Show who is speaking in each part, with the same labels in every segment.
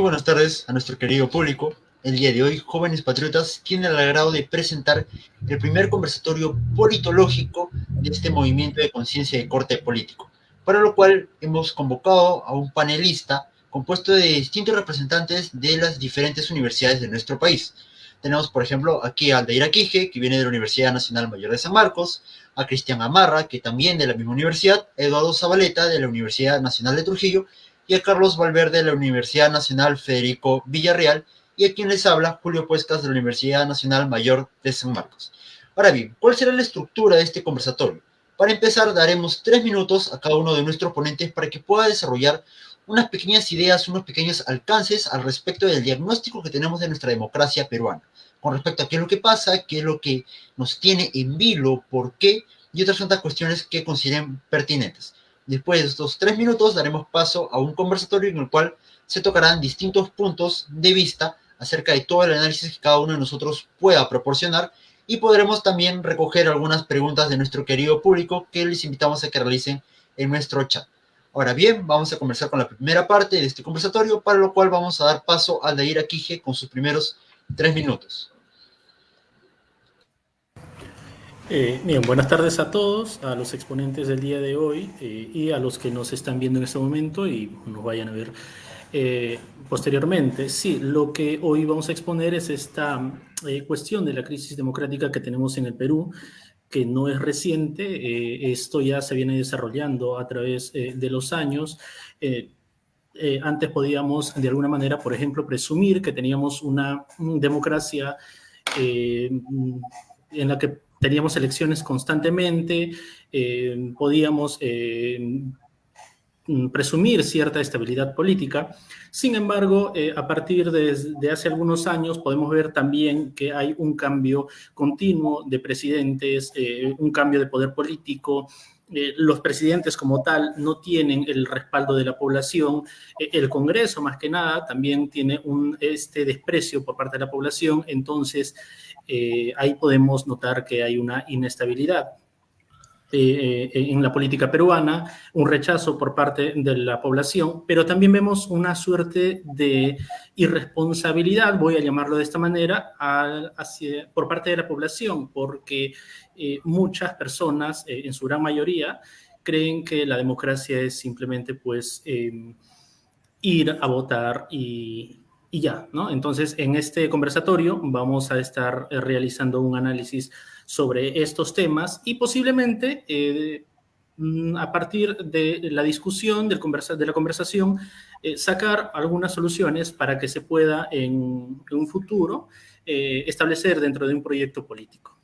Speaker 1: buenas tardes a nuestro querido público. El día de hoy, Jóvenes Patriotas tiene el agrado de presentar el primer conversatorio politológico de este movimiento de conciencia de corte político, para lo cual hemos convocado a un panelista compuesto de distintos representantes de las diferentes universidades de nuestro país. Tenemos, por ejemplo, aquí a Aldair Quije, que viene de la Universidad Nacional Mayor de San Marcos, a Cristian Amarra, que también de la misma universidad, a Eduardo Zabaleta, de la Universidad Nacional de Trujillo, y a Carlos Valverde de la Universidad Nacional Federico Villarreal, y a quien les habla, Julio Puescas de la Universidad Nacional Mayor de San Marcos. Ahora bien, ¿cuál será la estructura de este conversatorio? Para empezar, daremos 3 minutos a cada uno de nuestros ponentes para que pueda desarrollar unas pequeñas ideas, unos pequeños alcances al respecto del diagnóstico que tenemos de nuestra democracia peruana, con respecto a qué es lo que pasa, qué es lo que nos tiene en vilo, por qué, y otras tantas cuestiones que consideren pertinentes. Después de estos 3 minutos daremos paso a un conversatorio en el cual se tocarán distintos puntos de vista acerca de todo el análisis que cada uno de nosotros pueda proporcionar, y podremos también recoger algunas preguntas de nuestro querido público que les invitamos a que realicen en nuestro chat. Ahora bien, vamos a comenzar con la primera parte de este conversatorio, para lo cual vamos a dar paso a Aldair Quije con sus primeros 3 minutos.
Speaker 2: Bien, buenas tardes a todos, a los exponentes del día de hoy y a los que nos están viendo en este momento y nos vayan a ver posteriormente. Sí, lo que hoy vamos a exponer es esta cuestión de la crisis democrática que tenemos en el Perú, que no es reciente. Esto ya se viene desarrollando a través de los años. Antes podíamos, de alguna manera, por ejemplo, presumir que teníamos una democracia en la que teníamos elecciones constantemente, podíamos presumir cierta estabilidad política. Sin embargo, a partir de hace algunos años podemos ver también que hay un cambio continuo de presidentes, un cambio de poder político. Los presidentes como tal no tienen el respaldo de la población. El Congreso, más que nada, también tiene este desprecio por parte de la población. Entonces, ahí podemos notar que hay una inestabilidad en la política peruana, un rechazo por parte de la población, pero también vemos una suerte de irresponsabilidad, voy a llamarlo de esta manera, por parte de la población, porque muchas personas, en su gran mayoría, creen que la democracia es simplemente pues ir a votar y ya, ¿no? Entonces, en este conversatorio vamos a estar realizando un análisis sobre estos temas y posiblemente a partir de la discusión, de la conversación, sacar algunas soluciones para que se pueda en un futuro establecer dentro de un proyecto político.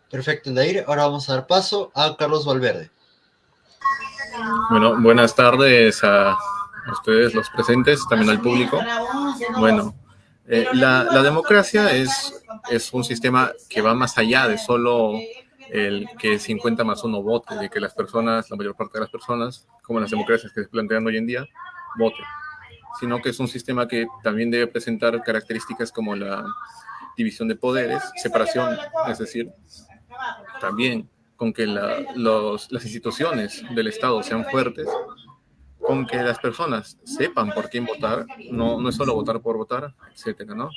Speaker 1: Perfecto, Aldair. Ahora vamos a dar paso a Carlos Valverde.
Speaker 3: Bueno, buenas tardes a ustedes los presentes, también al público. Bueno, la democracia es un sistema que va más allá de solo el que 50 más 1 vote, de que las personas, la mayor parte de las personas, como las democracias que se plantean hoy en día, voten, sino que es un sistema que también debe presentar características como la división de poderes, separación, es decir, también con que las instituciones del Estado sean fuertes, con que las personas sepan por quién votar, no es solo votar por votar, etcétera, ¿no?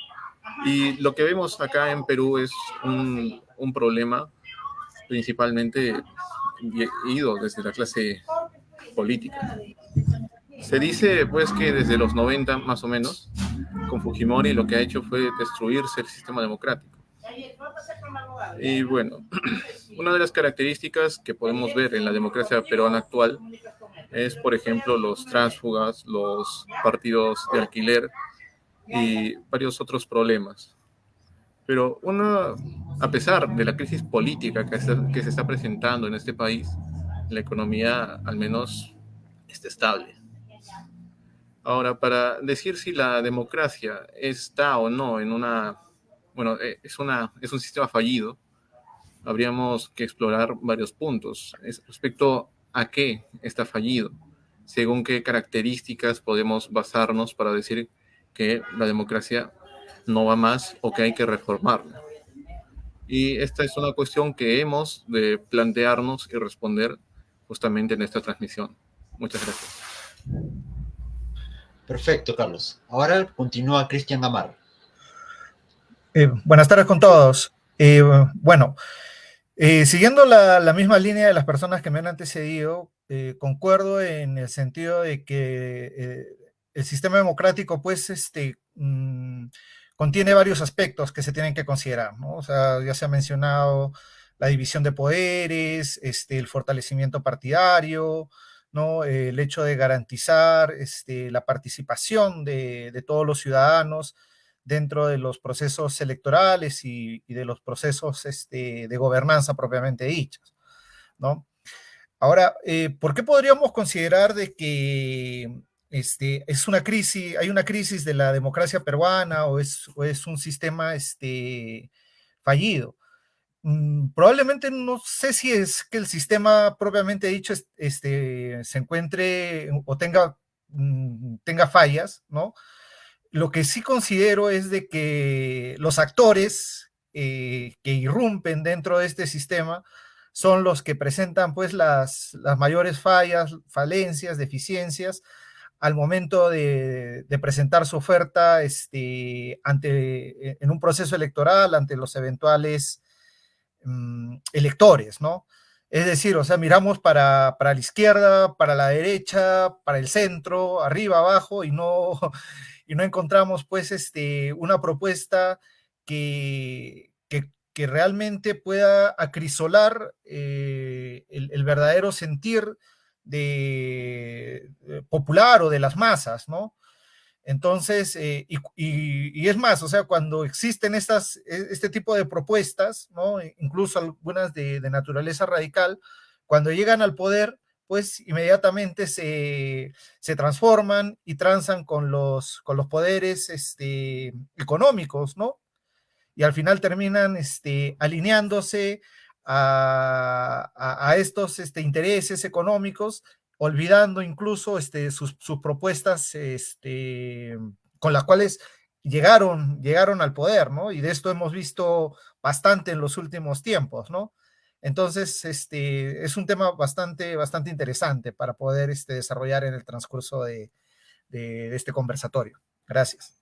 Speaker 3: Y lo que vemos acá en Perú es un problema principalmente ido desde la clase política. Se dice pues que desde los 90 más o menos, con Fujimori lo que ha hecho fue destruirse el sistema democrático. Y bueno, una de las características que podemos ver en la democracia peruana actual es, por ejemplo, los tránsfugas, los partidos de alquiler y varios otros problemas. Pero a pesar de la crisis política que se está presentando en este país, la economía al menos está estable. Ahora, para decir si la democracia está o no en es un sistema fallido, habríamos que explorar varios puntos respecto a qué está fallido, según qué características podemos basarnos para decir que la democracia no va más o que hay que reformarla. Y esta es una cuestión que hemos de plantearnos y responder justamente en esta transmisión. Muchas gracias.
Speaker 1: Perfecto, Carlos. Ahora continúa Cristian Gamarra.
Speaker 4: Buenas tardes con todos. Bueno, siguiendo la misma línea de las personas que me han antecedido, concuerdo en el sentido de que el sistema democrático, pues, contiene varios aspectos que se tienen que considerar, ¿no? O sea, ya se ha mencionado la división de poderes, el fortalecimiento partidario, ¿no? El hecho de garantizar la participación de todos los ciudadanos dentro de los procesos electorales y de los procesos de gobernanza propiamente dichos, ¿no? Ahora, ¿por qué podríamos considerar de que es una crisis, hay una crisis de la democracia peruana o es un sistema fallido? Probablemente no sé si es que el sistema propiamente dicho se encuentre o tenga fallas, ¿no? Lo que sí considero es de que los actores que irrumpen dentro de este sistema son los que presentan pues las mayores fallas, falencias, deficiencias al momento de presentar su oferta en un proceso electoral ante los eventuales electores, ¿no? Es decir, o sea, miramos para la izquierda, para la derecha, para el centro, arriba, abajo, y no encontramos, pues, una propuesta que realmente pueda acrisolar el verdadero sentir popular o de las masas, ¿no? Entonces, y es más, o sea, cuando existen este tipo de propuestas, ¿no? Incluso algunas de naturaleza radical, cuando llegan al poder, pues inmediatamente se transforman y transan con los poderes económicos, ¿no? Y al final terminan alineándose a estos intereses económicos, olvidando incluso sus propuestas con las cuales llegaron al poder, ¿no? Y de esto hemos visto bastante en los últimos tiempos, ¿no? Entonces, es un tema bastante interesante para poder desarrollar en el transcurso de este conversatorio. Gracias.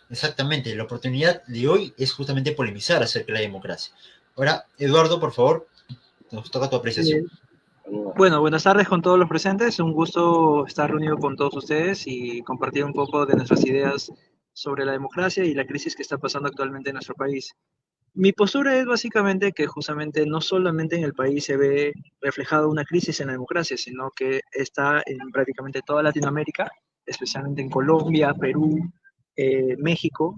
Speaker 1: Exactamente, la oportunidad de hoy es justamente polemizar acerca de la democracia. Ahora, Eduardo, por favor, nos toca tu apreciación.
Speaker 5: Bueno, buenas tardes con todos los presentes. Un gusto estar reunido con todos ustedes y compartir un poco de nuestras ideas sobre la democracia y la crisis que está pasando actualmente en nuestro país. Mi postura es básicamente que justamente no solamente en el país se ve reflejada una crisis en la democracia, sino que está en prácticamente toda Latinoamérica, especialmente en Colombia, Perú, México,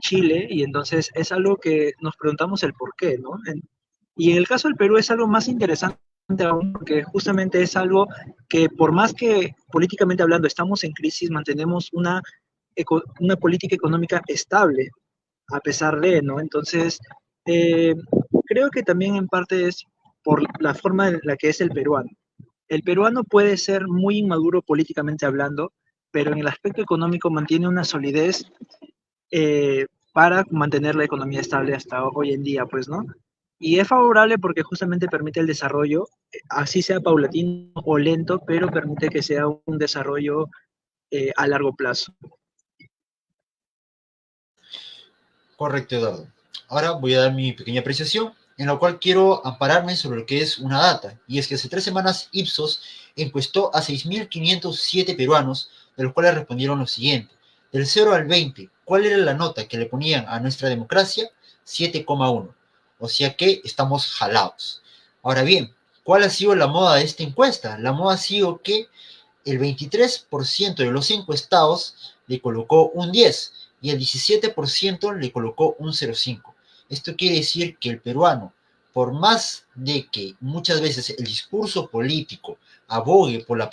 Speaker 5: Chile, y entonces es algo que nos preguntamos el por qué, ¿no? Y en el caso del Perú es algo más interesante aún, porque justamente es algo que por más que políticamente hablando estamos en crisis, mantenemos una política económica estable, a pesar de, ¿no? Entonces, creo que también en parte es por la forma en la que es el peruano. El peruano puede ser muy inmaduro políticamente hablando, pero en el aspecto económico mantiene una solidez para mantener la economía estable hasta hoy en día, pues, ¿no? Y es favorable porque justamente permite el desarrollo, así sea paulatino o lento, pero permite que sea un desarrollo a largo plazo.
Speaker 1: Correcto, Eduardo. Ahora voy a dar mi pequeña apreciación, en la cual quiero ampararme sobre lo que es una data, y es que hace 3 semanas Ipsos encuestó a 6.507 peruanos, de los cuales respondieron lo siguiente: del 0 al 20, ¿cuál era la nota que le ponían a nuestra democracia? 7,1. O sea que estamos jalados. Ahora bien, ¿cuál ha sido la moda de esta encuesta? La moda ha sido que el 23% de los encuestados le colocó un 10 y el 17% le colocó un 0,5. Esto quiere decir que el peruano, por más de que muchas veces el discurso político abogue por la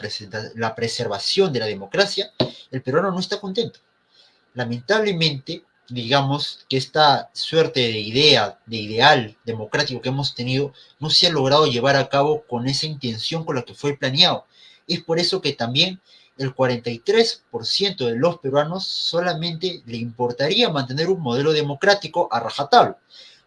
Speaker 1: preservación de la democracia, el peruano no está contento. Lamentablemente, digamos que esta suerte de idea, de ideal democrático que hemos tenido, no se ha logrado llevar a cabo con esa intención con la que fue planeado. Es por eso que también el 43% de los peruanos solamente le importaría mantener un modelo democrático a rajatabla.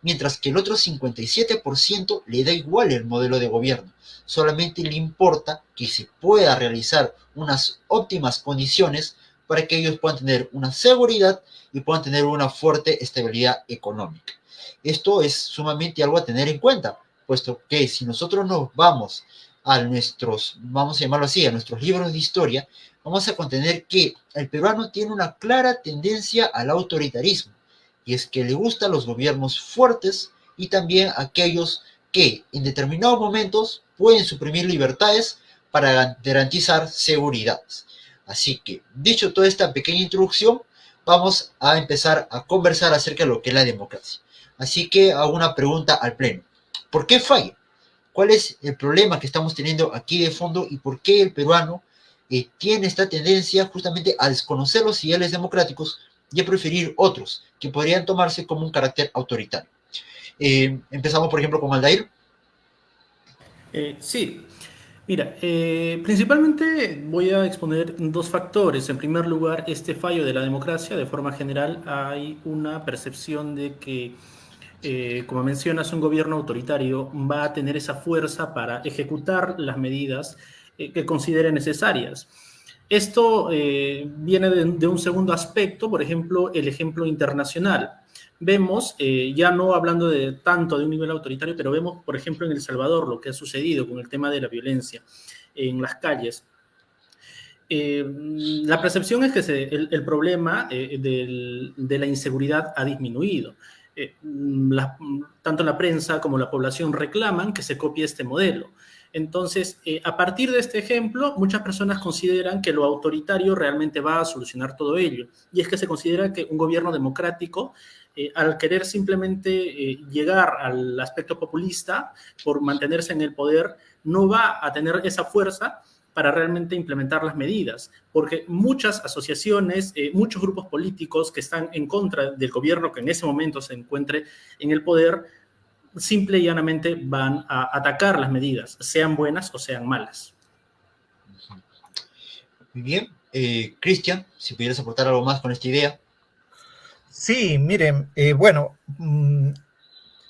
Speaker 1: mientras que el otro 57% le da igual el modelo de gobierno, solamente le importa que se pueda realizar unas óptimas condiciones para que ellos puedan tener una seguridad y puedan tener una fuerte estabilidad económica. Esto es sumamente algo a tener en cuenta, puesto que si nosotros nos vamos a nuestros, vamos a llamarlo así, a nuestros libros de historia, vamos a contener que el peruano tiene una clara tendencia al autoritarismo, y es que le gustan los gobiernos fuertes y también aquellos que en determinados momentos pueden suprimir libertades para garantizar seguridad. Así que, dicho toda esta pequeña introducción, vamos a empezar a conversar acerca de lo que es la democracia. Así que hago una pregunta al pleno. ¿Por qué falla? ¿Cuál es el problema que estamos teniendo aquí de fondo y por qué el peruano tiene esta tendencia justamente a desconocer los ideales democráticos y a preferir otros que podrían tomarse como un carácter autoritario? Empezamos, por ejemplo, con Aldair.
Speaker 2: Sí, mira, principalmente voy a exponer dos factores. En primer lugar, este fallo de la democracia, de forma general, hay una percepción de que, como mencionas, un gobierno autoritario va a tener esa fuerza para ejecutar las medidas que considere necesarias. Esto viene de un segundo aspecto, por ejemplo, el ejemplo internacional. Vemos, ya no hablando de tanto de un nivel autoritario, pero vemos, por ejemplo, en El Salvador lo que ha sucedido con el tema de la violencia en las calles. La percepción es que el problema de la inseguridad ha disminuido. Tanto la prensa como la población reclaman que se copie este modelo. Entonces, a partir de este ejemplo, muchas personas consideran que lo autoritario realmente va a solucionar todo ello. Y es que se considera que un gobierno democrático, al querer simplemente llegar al aspecto populista por mantenerse en el poder, no va a tener esa fuerza para realmente implementar las medidas, porque muchas asociaciones, muchos grupos políticos que están en contra del gobierno que en ese momento se encuentre en el poder, simple y llanamente van a atacar las medidas, sean buenas o sean malas.
Speaker 1: Muy bien. Cristian, si pudieras aportar algo más con esta idea.
Speaker 4: Sí, miren, bueno,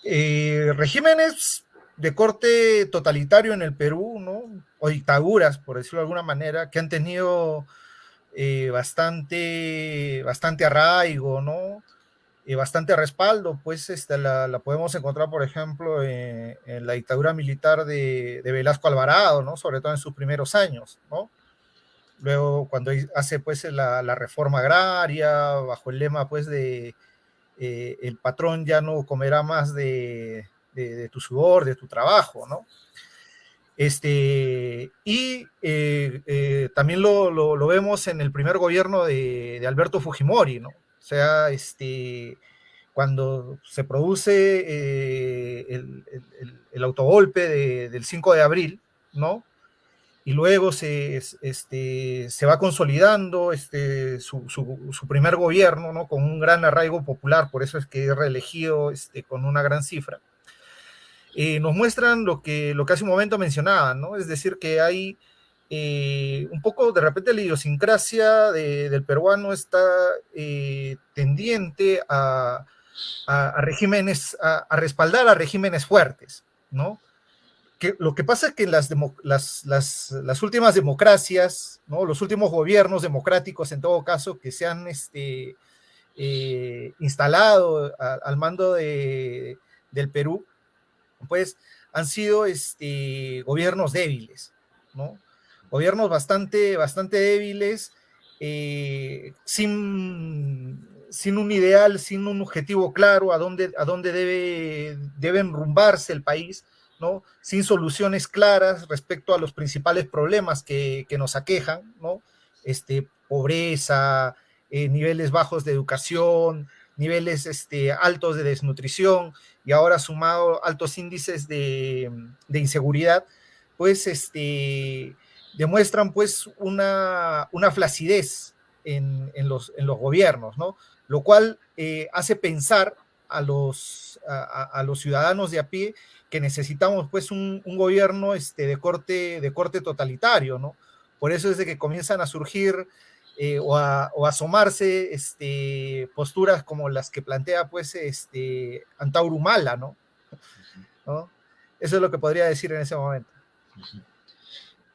Speaker 4: regímenes de corte totalitario en el Perú, ¿no? O dictaduras, por decirlo de alguna manera, que han tenido bastante arraigo, ¿no? Bastante respaldo, pues la podemos encontrar, por ejemplo, en la dictadura militar de Velasco Alvarado, ¿no? Sobre todo en sus primeros años, ¿no? Luego, cuando hace pues la reforma agraria, bajo el lema pues de el patrón ya no comerá más de tu sudor, de tu trabajo, ¿no? También lo vemos en el primer gobierno de Alberto Fujimori, ¿no? O sea, cuando se produce el autogolpe del 5 de abril, ¿no? Y luego se va consolidando su primer gobierno, ¿no? Con un gran arraigo popular, por eso es que es reelegido con una gran cifra. Nos muestran lo que hace un momento mencionaban, ¿no? Es decir, que hay un poco, de repente, la idiosincrasia del peruano está tendiente a regímenes, a respaldar a regímenes fuertes, ¿no? Lo que pasa es que las últimas democracias, ¿no? Los últimos gobiernos democráticos, en todo caso, que se han instalado al mando del Perú, pues han sido gobiernos débiles, ¿no? Gobiernos bastante débiles, sin un ideal, sin un objetivo claro a dónde debe enrumbarse el país, ¿no? Sin soluciones claras respecto a los principales problemas que nos aquejan, ¿no? Pobreza, niveles bajos de educación, niveles altos de desnutrición y ahora sumado altos índices de inseguridad, pues demuestran pues una flacidez en los gobiernos, ¿no? Lo cual hace pensar a los ciudadanos de a pie que necesitamos pues un gobierno de corte totalitario, ¿no? Por eso es de que comienzan a surgir o asomarse posturas como las que plantea pues Antauro Humala, ¿no? ¿no? Eso es lo que podría decir en ese momento.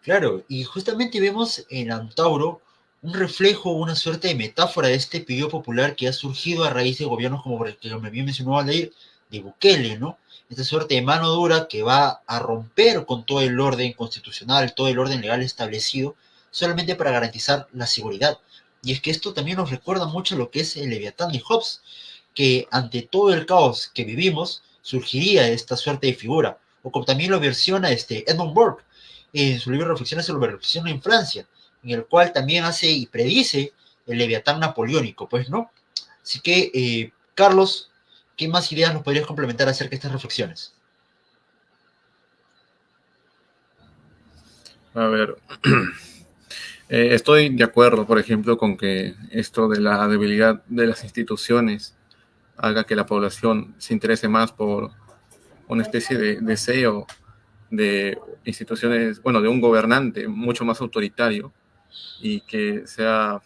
Speaker 1: Claro, y justamente vemos en Antauro un reflejo, una suerte de metáfora de este periodo popular que ha surgido a raíz de gobiernos como el que me bien mencionó Aldair, de Bukele, ¿no? Esta suerte de mano dura que va a romper con todo el orden constitucional, todo el orden legal establecido, solamente para garantizar la seguridad. Y es que esto también nos recuerda mucho lo que es el Leviatán de Hobbes, que ante todo el caos que vivimos, surgiría esta suerte de figura, o como también lo versiona Edmund Burke en su libro Reflexiones sobre la Revolución en Francia, en el cual también hace y predice el Leviatán napoleónico, pues, ¿no? Así que, Carlos, ¿qué más ideas nos podrías complementar acerca de estas reflexiones?
Speaker 3: A ver, estoy de acuerdo, por ejemplo, con que esto de la debilidad de las instituciones haga que la población se interese más por una especie de deseo de instituciones, bueno, de un gobernante mucho más autoritario y que sea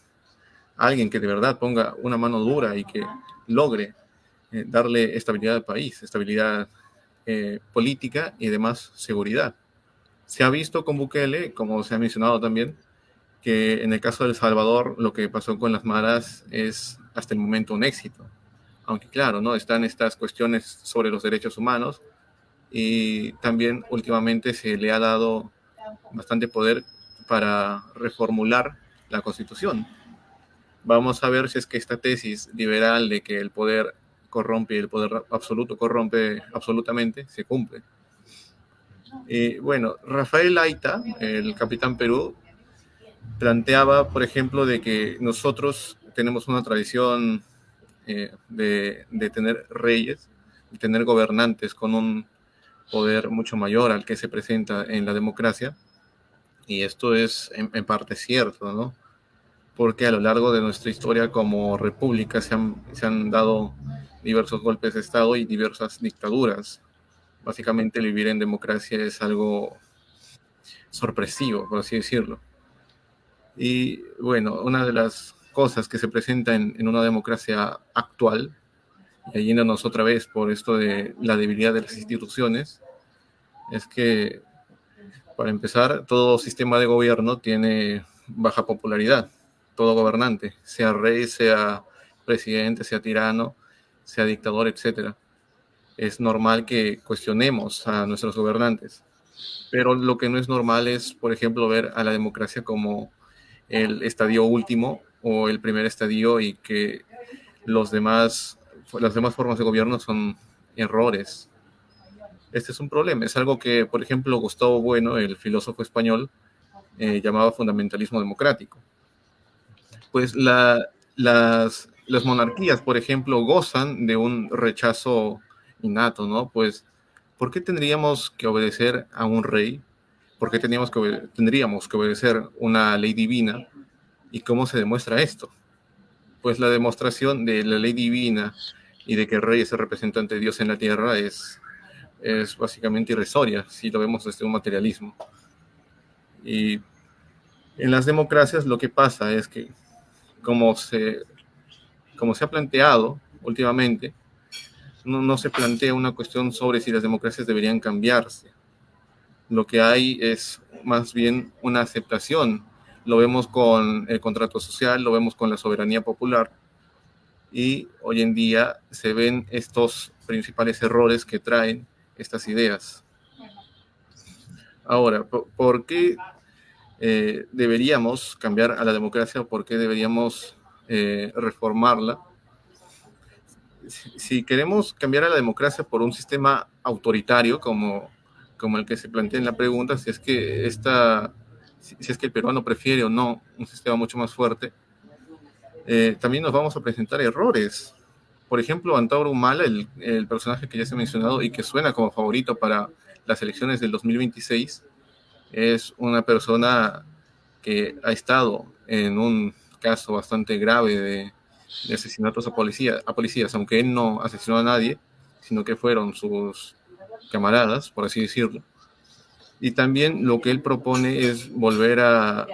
Speaker 3: alguien que de verdad ponga una mano dura y que logre darle estabilidad al país, estabilidad política y además seguridad. Se ha visto con Bukele, como se ha mencionado también, que en el caso de El Salvador lo que pasó con las maras es hasta el momento un éxito. Aunque claro, ¿no? Están estas cuestiones sobre los derechos humanos y también últimamente se le ha dado bastante poder para reformular la Constitución. Vamos a ver si es que esta tesis liberal de que el poder corrompe y el poder absoluto corrompe absolutamente se cumple. Bueno, Rafael Aita, el capitán Perú, planteaba, por ejemplo, de que nosotros tenemos una tradición de tener reyes, de tener gobernantes con un poder mucho mayor al que se presenta en la democracia, y esto es en parte cierto, ¿no? Porque a lo largo de nuestra historia como república se han dado diversos golpes de Estado y diversas dictaduras. Básicamente el vivir en democracia es algo sorpresivo, por así decirlo. Y bueno, una de las cosas que se presenta en una democracia actual, y yéndonos otra vez por esto de la debilidad de las instituciones, es que, para empezar, todo sistema de gobierno tiene baja popularidad. Todo gobernante, sea rey, sea presidente, sea tirano, sea dictador, etc. Es normal que cuestionemos a nuestros gobernantes. Pero lo que no es normal es, por ejemplo, ver a la democracia como el estadio último o el primer estadio y que las demás formas de gobierno son errores. Este es un problema. Es algo que, por ejemplo, Gustavo Bueno, el filósofo español, llamaba fundamentalismo democrático. Pues las monarquías, por ejemplo, gozan de un rechazo innato, ¿no? Pues, ¿por qué tendríamos que obedecer a un rey? ¿Por qué tendríamos que obedecer una ley divina? ¿Y cómo se demuestra esto? Pues la demostración de la ley divina y de que el rey es el representante de Dios en la tierra es básicamente irrisoria, si lo vemos desde un materialismo. Y en las democracias lo que pasa es que, como se ha planteado últimamente, no se plantea una cuestión sobre si las democracias deberían cambiarse. Lo que hay es más bien una aceptación. Lo vemos con el contrato social, lo vemos con la soberanía popular, y hoy en día se ven estos principales errores que traen estas ideas. Ahora, ¿por qué deberíamos cambiar a la democracia? ¿Por qué deberíamos reformarla? Si queremos cambiar a la democracia por un sistema autoritario como el que se plantea en la pregunta, si es que el peruano prefiere o no un sistema mucho más fuerte, también nos vamos a presentar errores. Por ejemplo, Antauro Humala, el personaje que ya se ha mencionado y que suena como favorito para las elecciones del 2026, es una persona que ha estado en un caso bastante grave de asesinatos a policías, aunque él no asesinó a nadie, sino que fueron sus camaradas, por así decirlo. Y también lo que él propone es volver a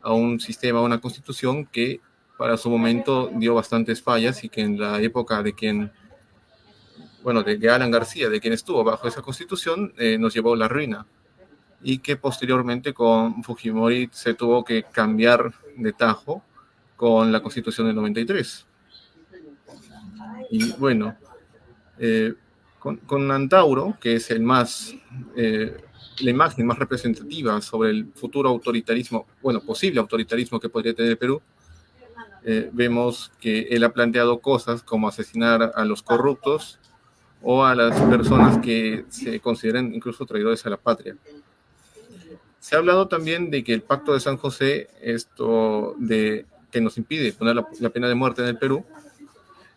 Speaker 3: a un sistema, a una constitución que para su momento dio bastantes fallas y que en la época de Alan García, de quien estuvo bajo esa constitución, nos llevó a la ruina. Y que posteriormente con Fujimori se tuvo que cambiar de tajo con la Constitución del 93. Y bueno, con Antauro, que es la imagen más representativa sobre el futuro autoritarismo, posible autoritarismo que podría tener el Perú, vemos que él ha planteado cosas como asesinar a los corruptos o a las personas que se consideran incluso traidores a la patria. Se ha hablado también de que el Pacto de San José, que nos impide poner la pena de muerte en el Perú,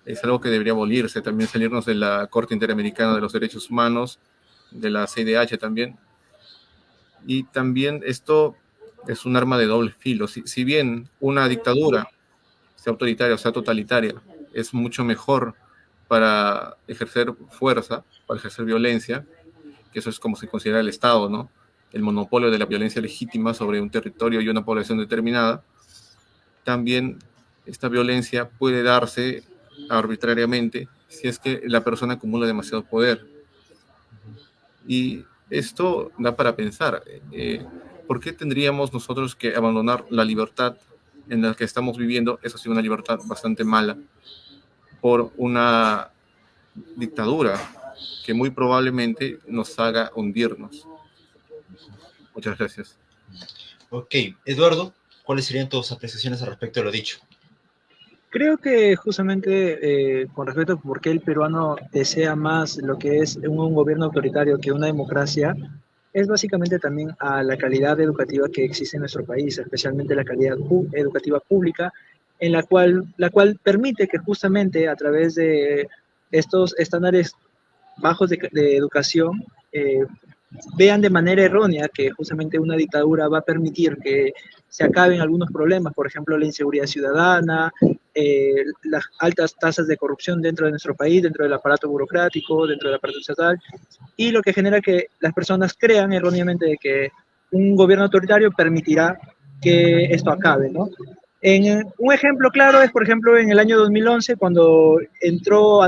Speaker 3: es algo que debería abolirse, también salirnos de la Corte Interamericana de los Derechos Humanos, de la CIDH también. Y también esto es un arma de doble filo. Si bien una dictadura, sea autoritaria o sea totalitaria, es mucho mejor para ejercer fuerza, para ejercer violencia, que eso es como se considera el Estado, ¿no? El monopolio de la violencia legítima sobre un territorio y una población determinada, también esta violencia puede darse arbitrariamente si es que la persona acumula demasiado poder. Y esto da para pensar, ¿por qué tendríamos nosotros que abandonar la libertad en la que estamos viviendo? Eso sí, una libertad bastante mala, por una dictadura que muy probablemente nos haga hundirnos. Muchas gracias.
Speaker 1: Ok, Eduardo, ¿cuáles serían tus apreciaciones al respecto de lo dicho?
Speaker 5: Creo que justamente con respecto a por qué el peruano desea más lo que es un gobierno autoritario que una democracia, es básicamente también a la calidad educativa que existe en nuestro país, especialmente la calidad educativa pública, en la cual permite que justamente a través de estos estándares bajos de educación, vean de manera errónea que justamente una dictadura va a permitir que se acaben algunos problemas, por ejemplo, la inseguridad ciudadana, las altas tasas de corrupción dentro de nuestro país, dentro del aparato burocrático, dentro del aparato estatal, y lo que genera que las personas crean erróneamente de que un gobierno autoritario permitirá que esto acabe, ¿no? Un ejemplo claro es, por ejemplo, en el año 2011, cuando entró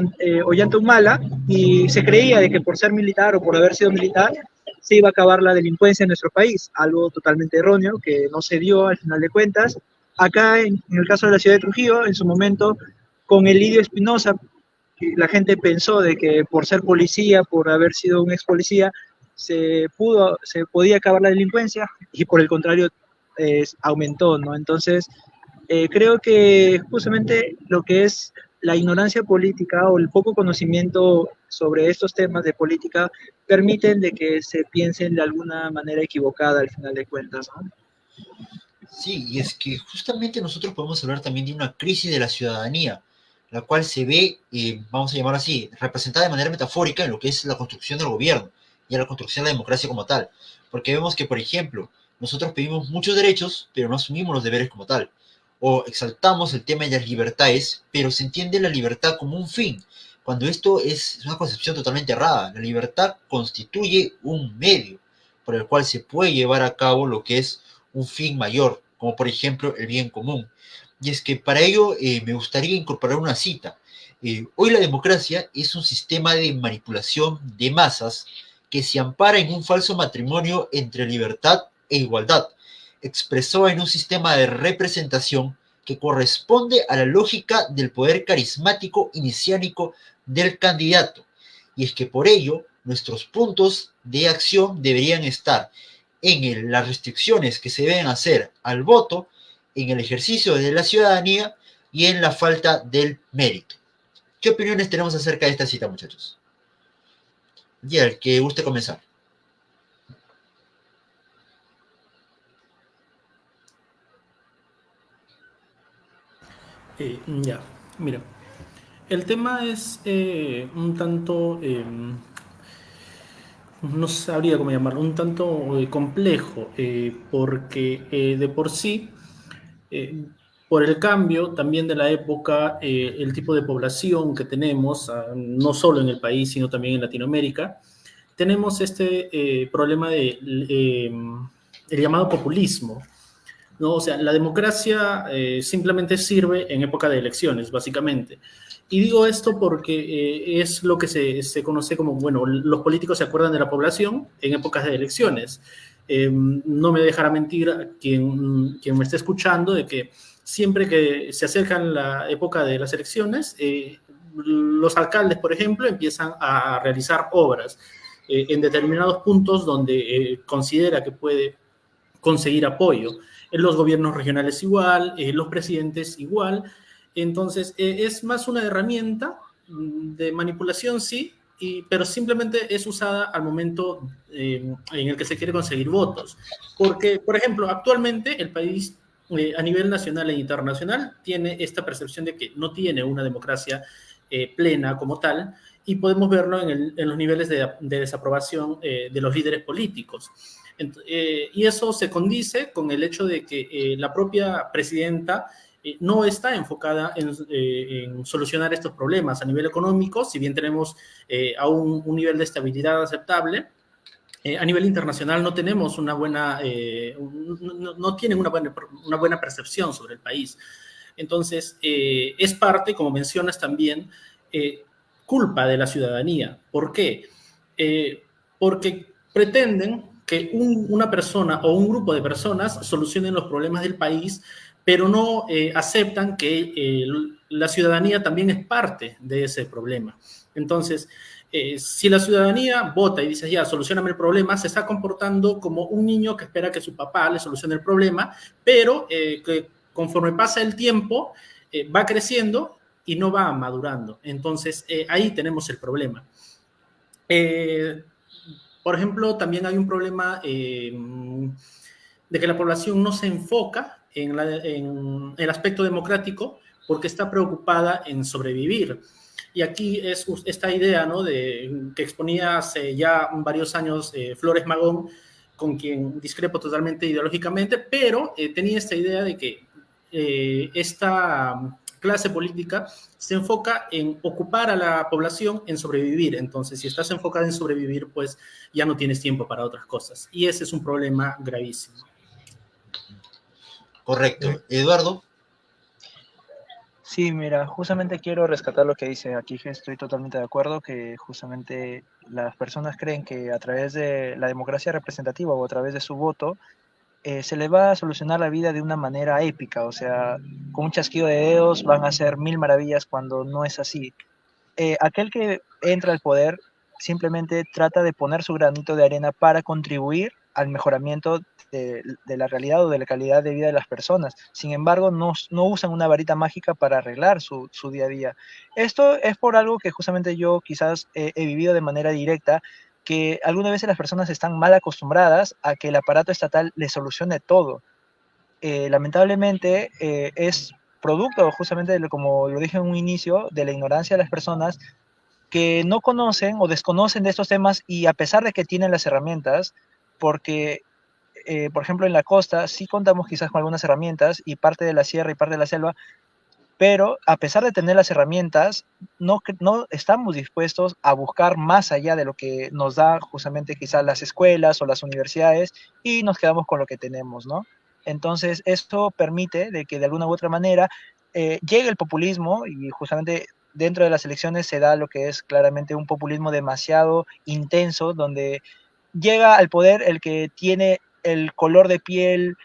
Speaker 5: Ollanta Humala y se creía de que por ser militar o por haber sido militar se iba a acabar la delincuencia en nuestro país, algo totalmente erróneo que no se dio al final de cuentas. Acá, en el caso de la ciudad de Trujillo, en su momento, con Elidio Espinosa, la gente pensó de que por ser policía, por haber sido un ex policía, se podía acabar la delincuencia y por el contrario aumentó, ¿no? Entonces, creo que justamente lo que es la ignorancia política o el poco conocimiento sobre estos temas de política permiten de que se piensen de alguna manera equivocada al final de cuentas, ¿no?
Speaker 1: Sí, y es que justamente nosotros podemos hablar también de una crisis de la ciudadanía, la cual se ve, vamos a llamar así, representada de manera metafórica en lo que es la construcción del gobierno y en la construcción de la democracia como tal. Porque vemos que, por ejemplo, nosotros pedimos muchos derechos, pero no asumimos los deberes como tal. O exaltamos el tema de las libertades, pero se entiende la libertad como un fin, cuando esto es una concepción totalmente errada. La libertad constituye un medio por el cual se puede llevar a cabo lo que es un fin mayor, como por ejemplo el bien común. Y es que para ello me gustaría incorporar una cita. Hoy la democracia es un sistema de manipulación de masas que se ampara en un falso matrimonio entre libertad e igualdad, expresado en un sistema de representación que corresponde a la lógica del poder carismático y mesiánico del candidato. Y es que por ello nuestros puntos de acción deberían estar en las restricciones que se deben hacer al voto, en el ejercicio de la ciudadanía y en la falta del mérito. ¿Qué opiniones tenemos acerca de esta cita, muchachos? Y el que guste comenzar.
Speaker 2: Ya, mira, el tema es un tanto, no sabría cómo llamarlo, un tanto complejo, porque de por sí, por el cambio también de la época, el tipo de población que tenemos, no solo en el país, sino también en Latinoamérica, tenemos este problema de el llamado populismo. ¿no? O sea, la democracia simplemente sirve en época de elecciones, básicamente. Y digo esto porque es lo que se conoce como, bueno, los políticos se acuerdan de la población en épocas de elecciones. No me dejará mentir quien me esté escuchando de que siempre que se acerca la época de las elecciones, los alcaldes, por ejemplo, empiezan a realizar obras en determinados puntos donde considera que puede conseguir apoyo. En los gobiernos regionales igual, los presidentes igual. Entonces, es más una herramienta de manipulación, sí, pero simplemente es usada al momento en el que se quiere conseguir votos. Porque, por ejemplo, actualmente el país a nivel nacional e internacional tiene esta percepción de que no tiene una democracia plena como tal, y podemos verlo en los niveles de desaprobación de los líderes políticos. Y eso se condice con el hecho de que la propia presidenta no está enfocada en solucionar estos problemas a nivel económico, si bien tenemos aún un nivel de estabilidad aceptable. A nivel internacional no tenemos una buena, no tienen una buena percepción sobre el país. Entonces, es parte, como mencionas también, culpa de la ciudadanía. ¿Por qué? Porque pretenden que una persona o un grupo de personas solucionen los problemas del país, pero no aceptan que la ciudadanía también es parte de ese problema. Entonces, si la ciudadanía vota y dice, ya, solucioname el problema, se está comportando como un niño que espera que su papá le solucione el problema, pero que conforme pasa el tiempo, va creciendo y no va madurando. Entonces, ahí tenemos el problema. Por ejemplo, también hay un problema de que la población no se enfoca en el aspecto democrático porque está preocupada en sobrevivir. Y aquí es esta idea, ¿no?, que exponía hace ya varios años Flores Magón, con quien discrepo totalmente ideológicamente, pero tenía esta idea de que esta clase política se enfoca en ocupar a la población en sobrevivir. Entonces, si estás enfocada en sobrevivir, pues ya no tienes tiempo para otras cosas. Y ese es un problema gravísimo.
Speaker 1: Correcto. Eduardo.
Speaker 5: Sí, mira, justamente quiero rescatar lo que dice aquí, que estoy totalmente de acuerdo, que justamente las personas creen que a través de la democracia representativa o a través de su voto, se les va a solucionar la vida de una manera épica, o sea, con un chasquido de dedos van a hacer mil maravillas cuando no es así. Aquel que entra al poder simplemente trata de poner su granito de arena para contribuir al mejoramiento de la realidad o de la calidad de vida de las personas. Sin embargo, no usan una varita mágica para arreglar su día a día. Esto es por algo que justamente yo quizás he vivido de manera directa, que algunas veces las personas están mal acostumbradas a que el aparato estatal les solucione todo. Lamentablemente es producto justamente, como lo dije en un inicio, de la ignorancia de las personas que no conocen o desconocen de estos temas, y a pesar de que tienen las herramientas, porque, por ejemplo, en la costa sí contamos quizás con algunas herramientas y parte de la sierra y parte de la selva, pero a pesar de tener las herramientas, no estamos dispuestos a buscar más allá de lo que nos da justamente quizás las escuelas o las universidades, y nos quedamos con lo que tenemos, ¿no? Entonces, esto permite de que de alguna u otra manera llegue el populismo, y justamente dentro de las elecciones se da lo que es claramente un populismo demasiado intenso, donde llega al poder el que tiene el color de piel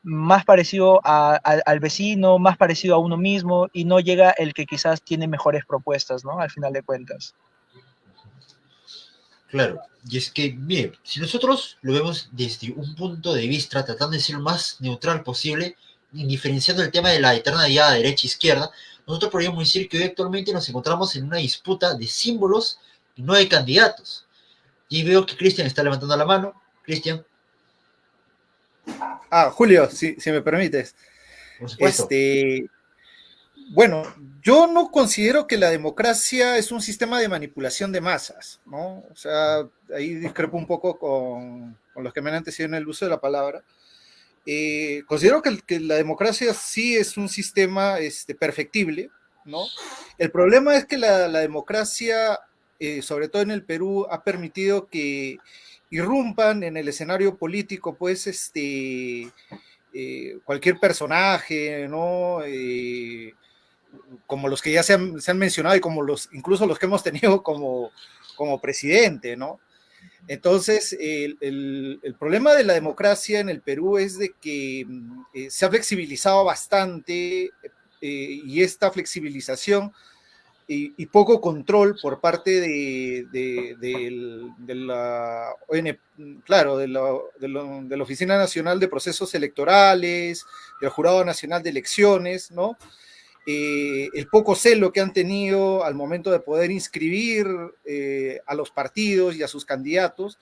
Speaker 5: más parecido al vecino, más parecido a uno mismo, y no llega el que quizás tiene mejores propuestas, ¿no? Al final de cuentas.
Speaker 1: Claro, y es que, mire, si nosotros lo vemos desde un punto de vista, tratando de ser lo más neutral posible, indiferenciando el tema de la eterna diada derecha-izquierda, nosotros podríamos decir que hoy actualmente nos encontramos en una disputa de símbolos y no de candidatos. Y veo que Cristian está levantando la mano. Cristian.
Speaker 4: Julio, si me permites.
Speaker 1: Por supuesto.
Speaker 4: Bueno, yo no considero que la democracia es un sistema de manipulación de masas, ¿no? O sea, ahí discrepo un poco con los que me han antecedido en el uso de la palabra. Considero que la democracia sí es un sistema perfectible, ¿no? El problema es que la democracia, sobre todo en el Perú, ha permitido que irrumpan en el escenario político, pues, cualquier personaje, ¿no? Como los que ya se han mencionado y como incluso los que hemos tenido como presidente, ¿no? Entonces, el problema de la democracia en el Perú es de que se ha flexibilizado bastante y esta flexibilización y poco control por parte de la ONP, claro, de la Oficina Nacional de Procesos Electorales, del Jurado Nacional de Elecciones, ¿no? El poco celo que han tenido al momento de poder inscribir a los partidos y a sus candidatos,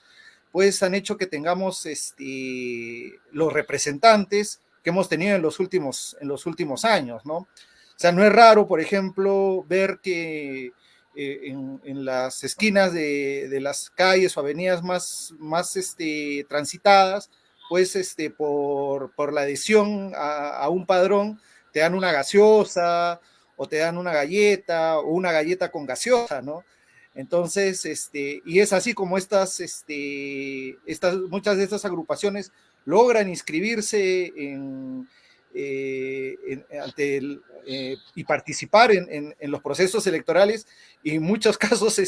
Speaker 4: pues han hecho que tengamos los representantes que hemos tenido en los últimos años, ¿no? O sea, no es raro, por ejemplo, ver que en las esquinas de las calles o avenidas más transitadas, pues por la adhesión a un padrón, te dan una gaseosa o te dan una galleta o una galleta con gaseosa, ¿no? Entonces, y es así como muchas de estas agrupaciones logran inscribirse y participar en los procesos electorales y en muchos casos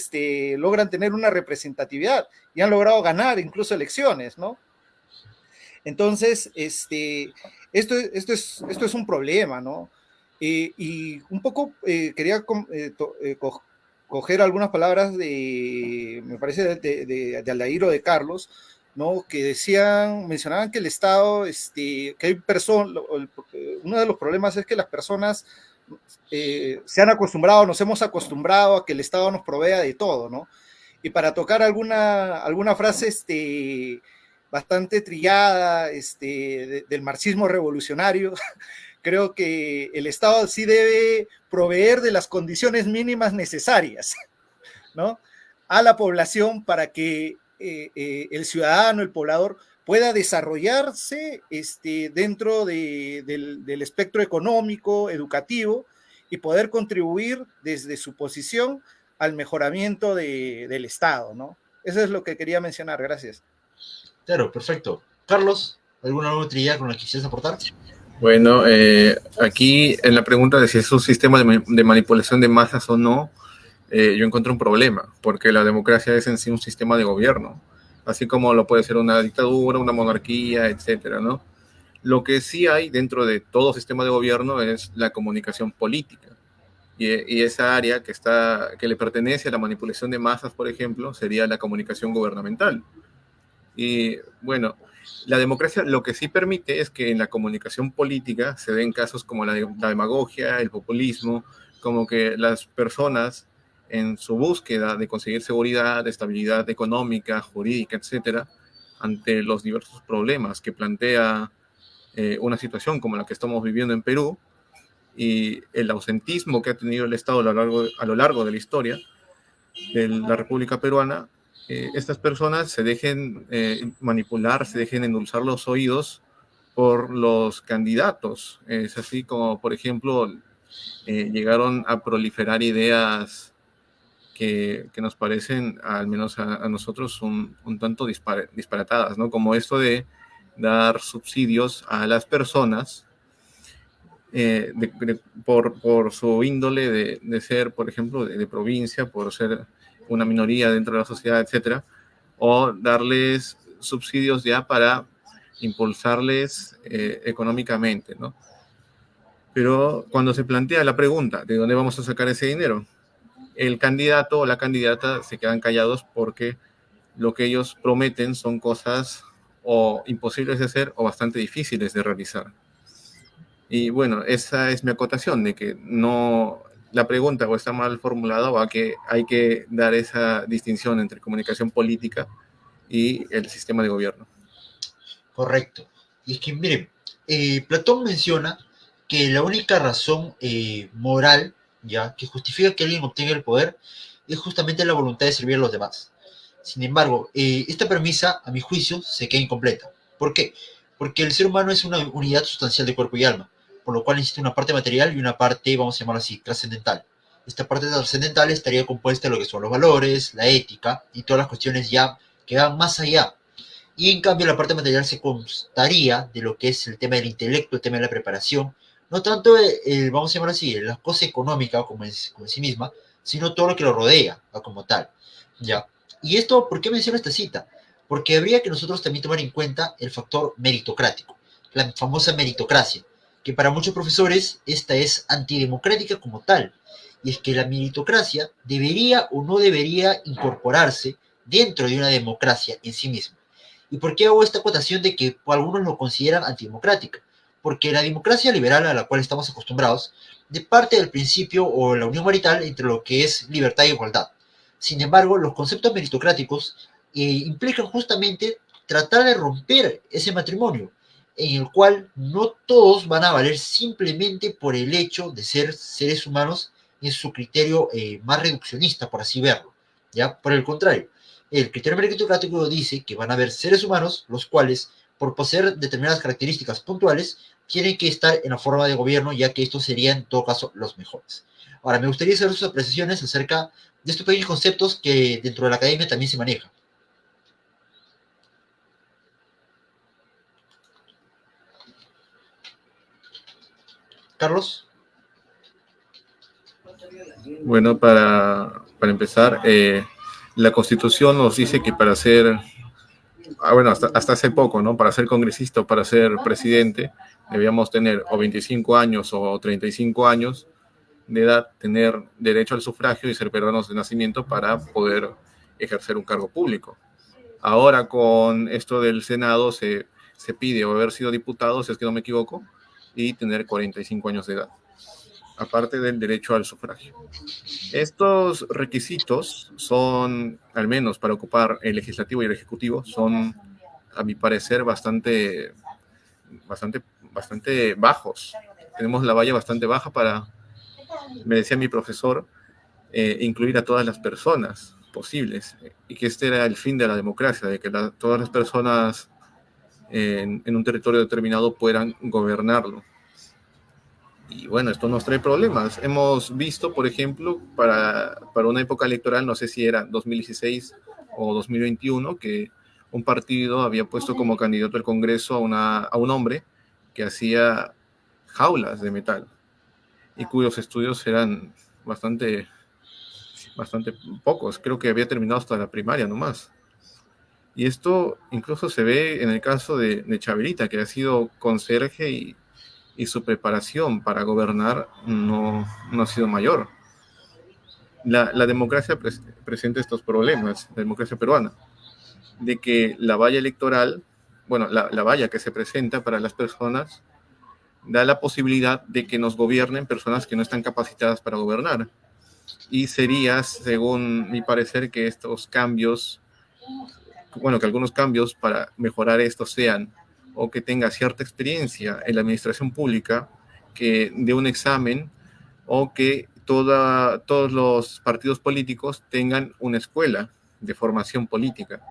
Speaker 4: logran tener una representatividad y han logrado ganar incluso elecciones, ¿no? Entonces, esto es un problema, ¿no? Y un poco quería coger algunas palabras me parece, de Aldair o de Carlos, ¿no? Que mencionaban que el Estado, que hay personas, uno de los problemas es que las personas nos hemos acostumbrado a que el Estado nos provea de todo, ¿no? Y para tocar alguna frase, bastante trillada del marxismo revolucionario, creo que el Estado sí debe proveer de las condiciones mínimas necesarias, ¿no? A la población para que el ciudadano, el poblador, pueda desarrollarse dentro del espectro económico, educativo, y poder contribuir desde su posición al mejoramiento del Estado, ¿no? Eso es lo que quería mencionar. Gracias.
Speaker 1: Claro, perfecto. Carlos, ¿alguna otra idea con la que quisieras aportar?
Speaker 3: Bueno, aquí en la pregunta de si es un sistema de manipulación de masas o no, yo encuentro un problema, porque la democracia es en sí un sistema de gobierno, así como lo puede ser una dictadura, una monarquía, etcétera, ¿no? Lo que sí hay dentro de todo sistema de gobierno es la comunicación política. Y esa área que le pertenece a la manipulación de masas, por ejemplo, sería la comunicación gubernamental. Y bueno, la democracia lo que sí permite es que en la comunicación política se den casos como la demagogia, el populismo, como que las personas en su búsqueda de conseguir seguridad, estabilidad económica, jurídica, etcétera, ante los diversos problemas que plantea una situación como la que estamos viviendo en Perú y el ausentismo que ha tenido el Estado a lo largo de la historia de la República Peruana, estas personas se dejen manipular, se dejen endulzar los oídos por los candidatos. Es así como, por ejemplo, llegaron a proliferar ideas que nos parecen, al menos a nosotros, un tanto disparatadas, ¿no? Como esto de dar subsidios a las personas por su índole de ser, por ejemplo, de provincia, por ser una minoría dentro de la sociedad, etcétera, o darles subsidios ya para impulsarles económicamente, ¿no? Pero cuando se plantea la pregunta de dónde vamos a sacar ese dinero, el candidato o la candidata se quedan callados porque lo que ellos prometen son cosas o imposibles de hacer o bastante difíciles de realizar. Y bueno, esa es mi acotación, de que no, la pregunta o está mal formulada o a que hay que dar esa distinción entre comunicación política y el sistema de gobierno.
Speaker 1: Correcto. Y es que, miren, Platón menciona que la única razón moral, ya, que justifica que alguien obtenga el poder es justamente la voluntad de servir a los demás. Sin embargo, esta premisa, a mi juicio, se queda incompleta. ¿Por qué? Porque el ser humano es una unidad sustancial de cuerpo y alma, por lo cual existe una parte material y una parte, vamos a llamarlo así, trascendental. Esta parte trascendental estaría compuesta de lo que son los valores, la ética y todas las cuestiones ya que van más allá y en cambio la parte material se constaría de lo que es el tema del intelecto, el tema de la preparación, no tanto, vamos a llamar así, la cosa económica como en sí misma, sino todo lo que lo rodea como tal, ¿ya? Y esto, ¿por qué menciono esta cita? Porque habría que nosotros también tomar en cuenta el factor meritocrático, la famosa meritocracia, que para muchos profesores esta es antidemocrática como tal, y es que la meritocracia debería o no debería incorporarse dentro de una democracia en sí misma. ¿Y por qué hago esta acotación de que algunos lo consideran antidemocrática? Porque la democracia liberal a la cual estamos acostumbrados de parte del principio o la unión marital entre lo que es libertad e igualdad. Sin embargo, los conceptos meritocráticos implican justamente tratar de romper ese matrimonio, en el cual no todos van a valer simplemente por el hecho de ser seres humanos en su criterio más reduccionista, por así verlo. ¿Ya? Por el contrario, el criterio meritocrático dice que van a haber seres humanos los cuales, por poseer determinadas características puntuales, tienen que estar en la forma de gobierno, ya que estos serían, en todo caso, los mejores. Ahora, me gustaría saber sus apreciaciones acerca de estos pequeños conceptos que dentro de la academia también se manejan. Carlos.
Speaker 3: Bueno, para empezar, la Constitución nos dice que para ser, bueno, hasta hace poco, ¿no? Para ser congresista o para ser presidente, debíamos tener o 25 años o 35 años de edad, tener derecho al sufragio y ser peruanos de nacimiento para poder ejercer un cargo público. Ahora con esto del Senado se pide o haber sido diputado, si es que no me equivoco, y tener 45 años de edad, aparte del derecho al sufragio. Estos requisitos son, al menos para ocupar el legislativo y el ejecutivo, son, a mi parecer, bastante bajos. Tenemos la valla bastante baja para, me decía mi profesor, incluir a todas las personas posibles, y que este era el fin de la democracia, de que todas las personas en un territorio determinado puedan gobernarlo. Y bueno, esto nos trae problemas. Hemos visto, por ejemplo, para una época electoral, no sé si era 2016 o 2021, que un partido había puesto como candidato al Congreso a un hombre que hacía jaulas de metal y cuyos estudios eran bastante pocos. Creo que había terminado hasta la primaria nomás. Y esto incluso se ve en el caso de Chavira, que ha sido conserje y su preparación para gobernar no ha sido mayor. La democracia presenta estos problemas, la democracia peruana, de que la valla electoral, bueno, la valla que se presenta para las personas, da la posibilidad de que nos gobiernen personas que no están capacitadas para gobernar. Y sería, según mi parecer, que estos cambios, bueno, que algunos cambios para mejorar esto sean o que tenga cierta experiencia en la administración pública, que dé un examen, o que todos los partidos políticos tengan una escuela de formación política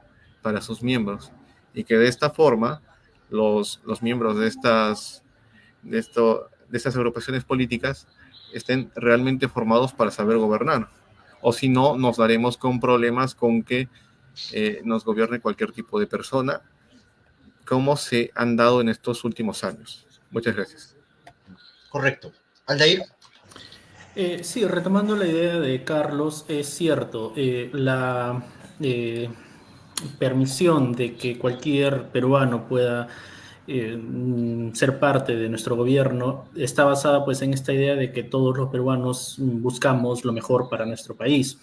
Speaker 3: para sus miembros, y que de esta forma los miembros de estas agrupaciones políticas estén realmente formados para saber gobernar. O si no, nos daremos con problemas con que nos gobierne cualquier tipo de persona, como se han dado en estos últimos años. Muchas gracias.
Speaker 1: Correcto. Aldair.
Speaker 2: Sí, retomando la idea de Carlos, es cierto, la permisión de que cualquier peruano pueda ser parte de nuestro gobierno está basada pues en esta idea de que todos los peruanos buscamos lo mejor para nuestro país.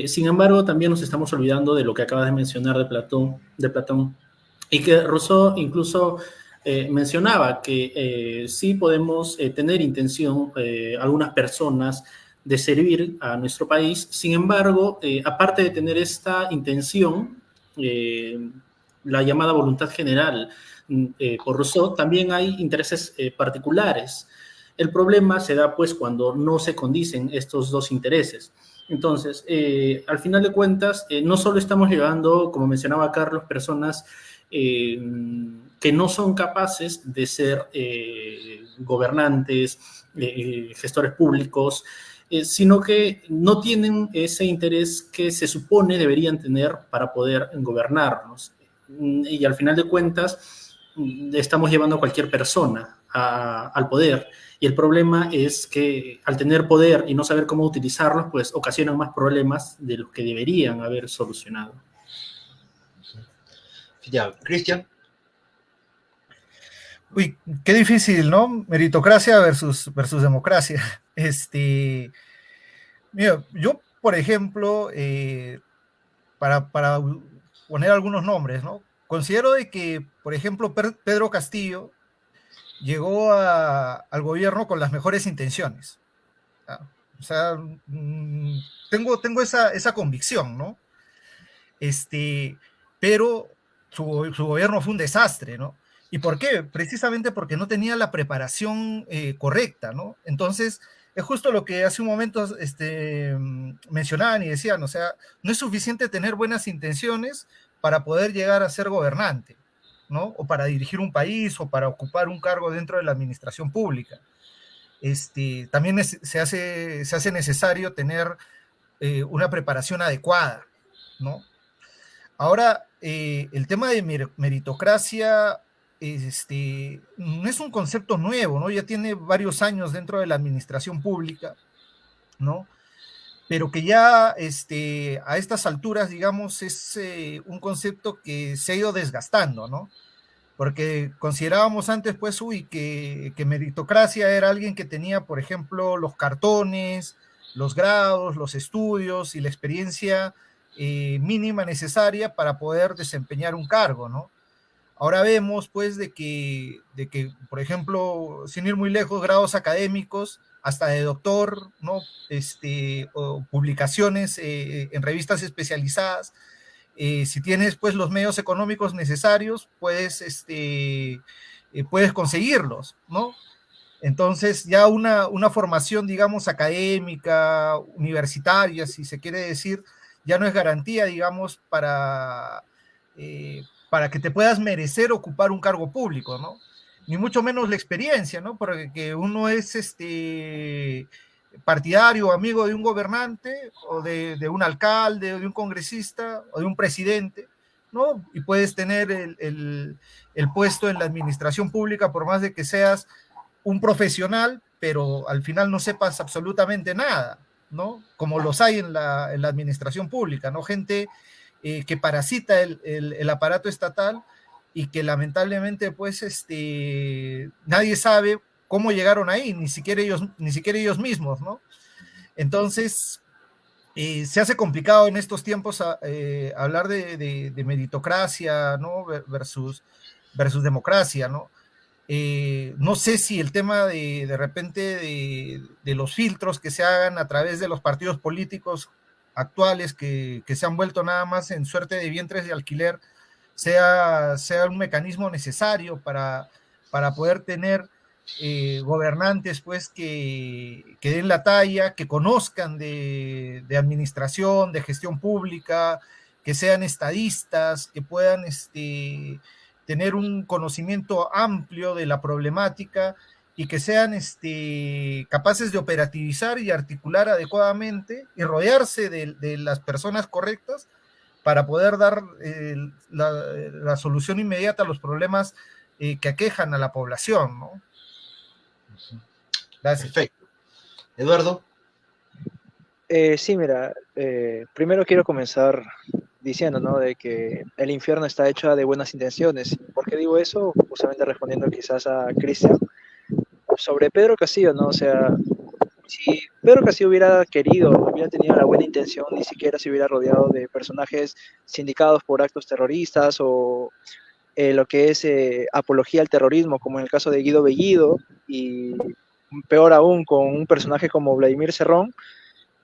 Speaker 2: Sin embargo, también nos estamos olvidando de lo que acabas de mencionar de Platón, y que Rousseau incluso mencionaba que sí podemos tener intención, algunas personas, de servir a nuestro país. Sin embargo, aparte de tener esta intención, la llamada voluntad general por Rousseau, también hay intereses particulares. El problema se da pues cuando no se condicen estos dos intereses. Entonces, al final de cuentas, no solo estamos llevando, como mencionaba Carlos, personas que no son capaces de ser gobernantes, gestores públicos, sino que no tienen ese interés que se supone deberían tener para poder gobernarnos. y al final de cuentas estamos llevando a cualquier persona al poder. Y el problema es que al tener poder y no saber cómo utilizarlos, pues ocasionan más problemas de los que deberían haber solucionado.
Speaker 1: Ya, Cristian.
Speaker 4: Uy, qué difícil, ¿no? Meritocracia versus democracia. Mira, yo, por ejemplo, para poner algunos nombres, ¿no? Considero de que, por ejemplo, Pedro Castillo llegó al gobierno con las mejores intenciones. ¿Ah? O sea, tengo esa convicción, ¿no? Pero su gobierno fue un desastre, ¿no? ¿Y por qué? Precisamente porque no tenía la preparación correcta, ¿no? Entonces, es justo lo que hace un momento mencionaban y decían, o sea, no es suficiente tener buenas intenciones para poder llegar a ser gobernante, ¿no? O para dirigir un país o para ocupar un cargo dentro de la administración pública. También se hace necesario tener una preparación adecuada, ¿no? Ahora, el tema de meritocracia no es un concepto nuevo, ¿no? Ya tiene varios años dentro de la administración pública, ¿no? Pero que ya a estas alturas, digamos, es un concepto que se ha ido desgastando, ¿no? Porque considerábamos antes, pues, que meritocracia era alguien que tenía, por ejemplo, los cartones, los grados, los estudios y la experiencia mínima necesaria para poder desempeñar un cargo, ¿no? Ahora vemos, pues, de que, por ejemplo, sin ir muy lejos, grados académicos, hasta de doctor, ¿no? O publicaciones en revistas especializadas. Si tienes, pues, los medios económicos necesarios, puedes conseguirlos, ¿no? Entonces, ya una formación, digamos, académica, universitaria, si se quiere decir, ya no es garantía, digamos, para que te puedas merecer ocupar un cargo público, ¿no? Ni mucho menos la experiencia, ¿no? Porque uno es partidario o amigo de un gobernante o de un alcalde o de un congresista o de un presidente, ¿no? Y puedes tener el puesto en la administración pública por más de que seas un profesional, pero al final no sepas absolutamente nada, ¿no? Como los hay en la administración pública, ¿no? Gente que parasita el aparato estatal y que lamentablemente, pues, nadie sabe cómo llegaron ahí, ni siquiera ellos mismos, ¿no? Entonces, se hace complicado en estos tiempos hablar de meritocracia, ¿no? versus democracia, ¿no? No sé si el tema de repente de los filtros que se hagan a través de los partidos políticos actuales que se han vuelto nada más en suerte de vientres de alquiler sea un mecanismo necesario para poder tener gobernantes, pues, que den la talla, que conozcan de administración, de gestión pública, que sean estadistas, que puedan tener un conocimiento amplio de la problemática y que sean capaces de operativizar y articular adecuadamente y rodearse de las personas correctas para poder dar la solución inmediata a los problemas que aquejan a la población, ¿no?
Speaker 1: Gracias. Perfecto. Eduardo.
Speaker 5: Sí, mira, primero quiero comenzar diciendo, ¿no? De que el infierno está hecho de buenas intenciones. ¿Por qué digo eso? Justamente respondiendo quizás a Cristian sobre Pedro Castillo, ¿no? O sea, si Pedro Castillo hubiera tenido la buena intención, ni siquiera se hubiera rodeado de personajes sindicados por actos terroristas o lo que es apología al terrorismo, como en el caso de Guido Bellido, y peor aún con un personaje como Vladimir Cerrón,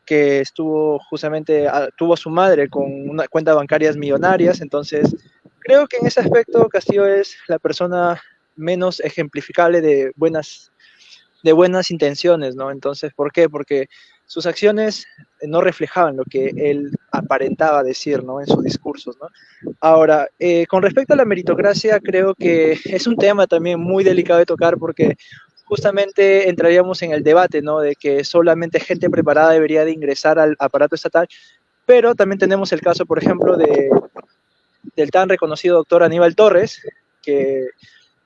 Speaker 5: que tuvo a su madre con una cuenta bancarias millonarias. Entonces creo que en ese aspecto Castillo es la persona menos ejemplificable de buenas intenciones, ¿no? Entonces, ¿por qué? Porque sus acciones no reflejaban lo que él aparentaba decir, ¿no? En sus discursos, ¿no? Ahora, con respecto a la meritocracia, creo que es un tema también muy delicado de tocar porque justamente entraríamos en el debate, ¿no? De que solamente gente preparada debería de ingresar al aparato estatal, pero también tenemos el caso, por ejemplo, de del tan reconocido doctor Aníbal Torres, que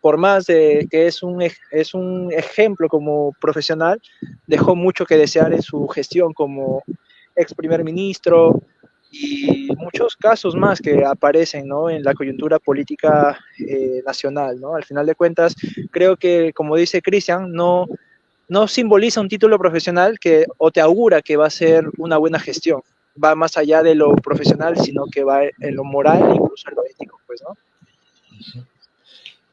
Speaker 5: por más de que es un ejemplo como profesional, dejó mucho que desear en su gestión como ex primer ministro y muchos casos más que aparecen, ¿no?, en la coyuntura política nacional, ¿no? Al final de cuentas, creo que, como dice Cristian, no simboliza un título profesional que o te augura que va a ser una buena gestión. Va más allá de lo profesional, sino que va en lo moral e incluso en lo ético, pues, ¿no?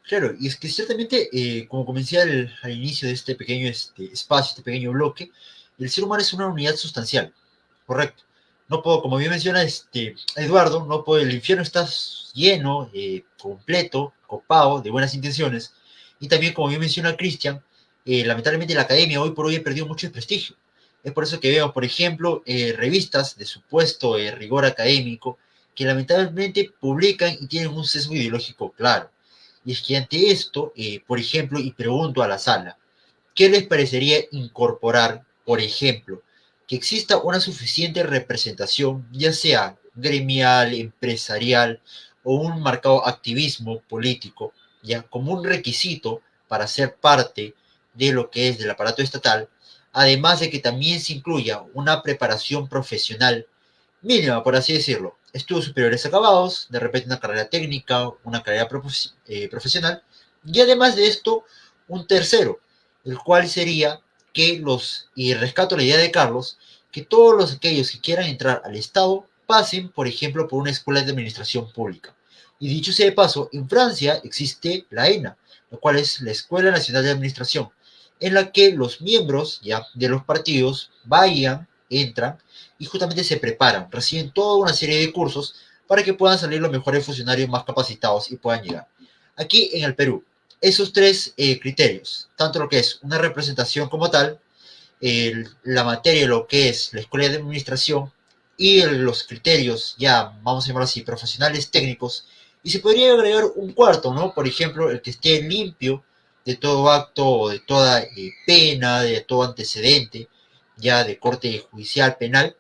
Speaker 1: Claro, y es que ciertamente, como comencé al inicio de este pequeño espacio, este pequeño bloque, el ser humano es una unidad sustancial, correcto. No puedo, como bien menciona Eduardo, no puedo, el infierno está lleno, completo, copado de buenas intenciones, y también, como bien menciona Cristian, lamentablemente la academia hoy por hoy ha perdido mucho prestigio. Es por eso que veo, por ejemplo, revistas de supuesto rigor académico que lamentablemente publican y tienen un sesgo ideológico claro. Y es que ante esto, por ejemplo, y pregunto a la sala, ¿qué les parecería incorporar, por ejemplo, que exista una suficiente representación, ya sea gremial, empresarial o un marcado activismo político, ya como un requisito para ser parte de lo que es del aparato estatal, además de que también se incluya una preparación profesional mínima, por así decirlo, estudios superiores acabados, de repente una carrera técnica, una carrera profesional, y además de esto, un tercero, el cual sería que y rescato la idea de Carlos, que todos aquellos que quieran entrar al Estado pasen, por ejemplo, por una escuela de administración pública. Y dicho sea de paso, en Francia existe la ENA, la cual es la Escuela Nacional de Administración, en la que los miembros ya de los partidos vayan, entran y justamente se preparan, reciben toda una serie de cursos para que puedan salir los mejores funcionarios más capacitados y puedan llegar. Aquí en el Perú, esos tres criterios, tanto lo que es una representación como tal, la materia, lo que es la escuela de administración y los criterios, ya vamos a llamarlo así, profesionales técnicos, y se podría agregar un cuarto, ¿no? Por ejemplo, el que esté limpio de todo acto, de toda pena, de todo antecedente, ya de corte judicial, penal,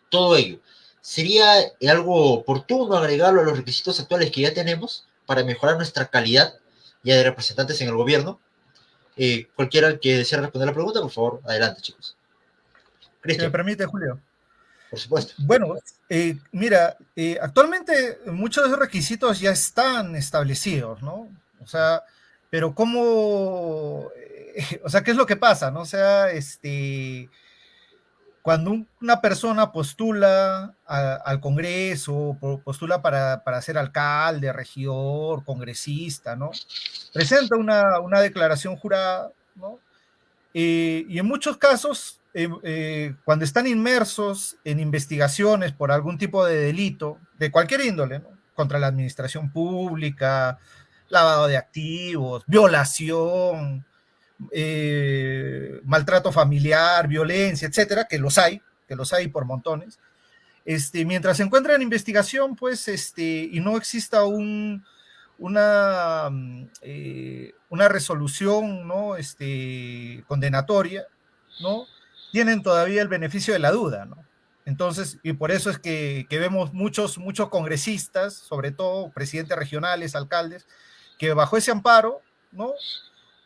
Speaker 1: todo ello. ¿Sería algo oportuno agregarlo a los requisitos actuales que ya tenemos para mejorar nuestra calidad ya de representantes en el gobierno? Cualquiera que desee responder la pregunta, por favor, adelante, chicos.
Speaker 4: ¿Se me
Speaker 1: Cristian,
Speaker 4: permite, Julio?
Speaker 1: por supuesto.
Speaker 4: Bueno, mira, actualmente muchos de esos requisitos ya están establecidos, ¿no? O sea, pero ¿cómo? O sea, ¿qué es lo que pasa, no? O sea, cuando una persona postula al Congreso, postula para ser alcalde, regidor, congresista, ¿no? Presenta una declaración jurada, ¿no? Y en muchos casos, cuando están inmersos en investigaciones por algún tipo de delito, de cualquier índole, ¿no?, contra la administración pública, lavado de activos, violación, maltrato familiar, violencia, etcétera, que los hay por montones. Mientras se encuentra en investigación, pues, y no exista una resolución, ¿no?, condenatoria, ¿no?, tienen todavía el beneficio de la duda, ¿no? Entonces, y por eso es que vemos muchos congresistas, sobre todo presidentes regionales, alcaldes, que bajo ese amparo, ¿no?,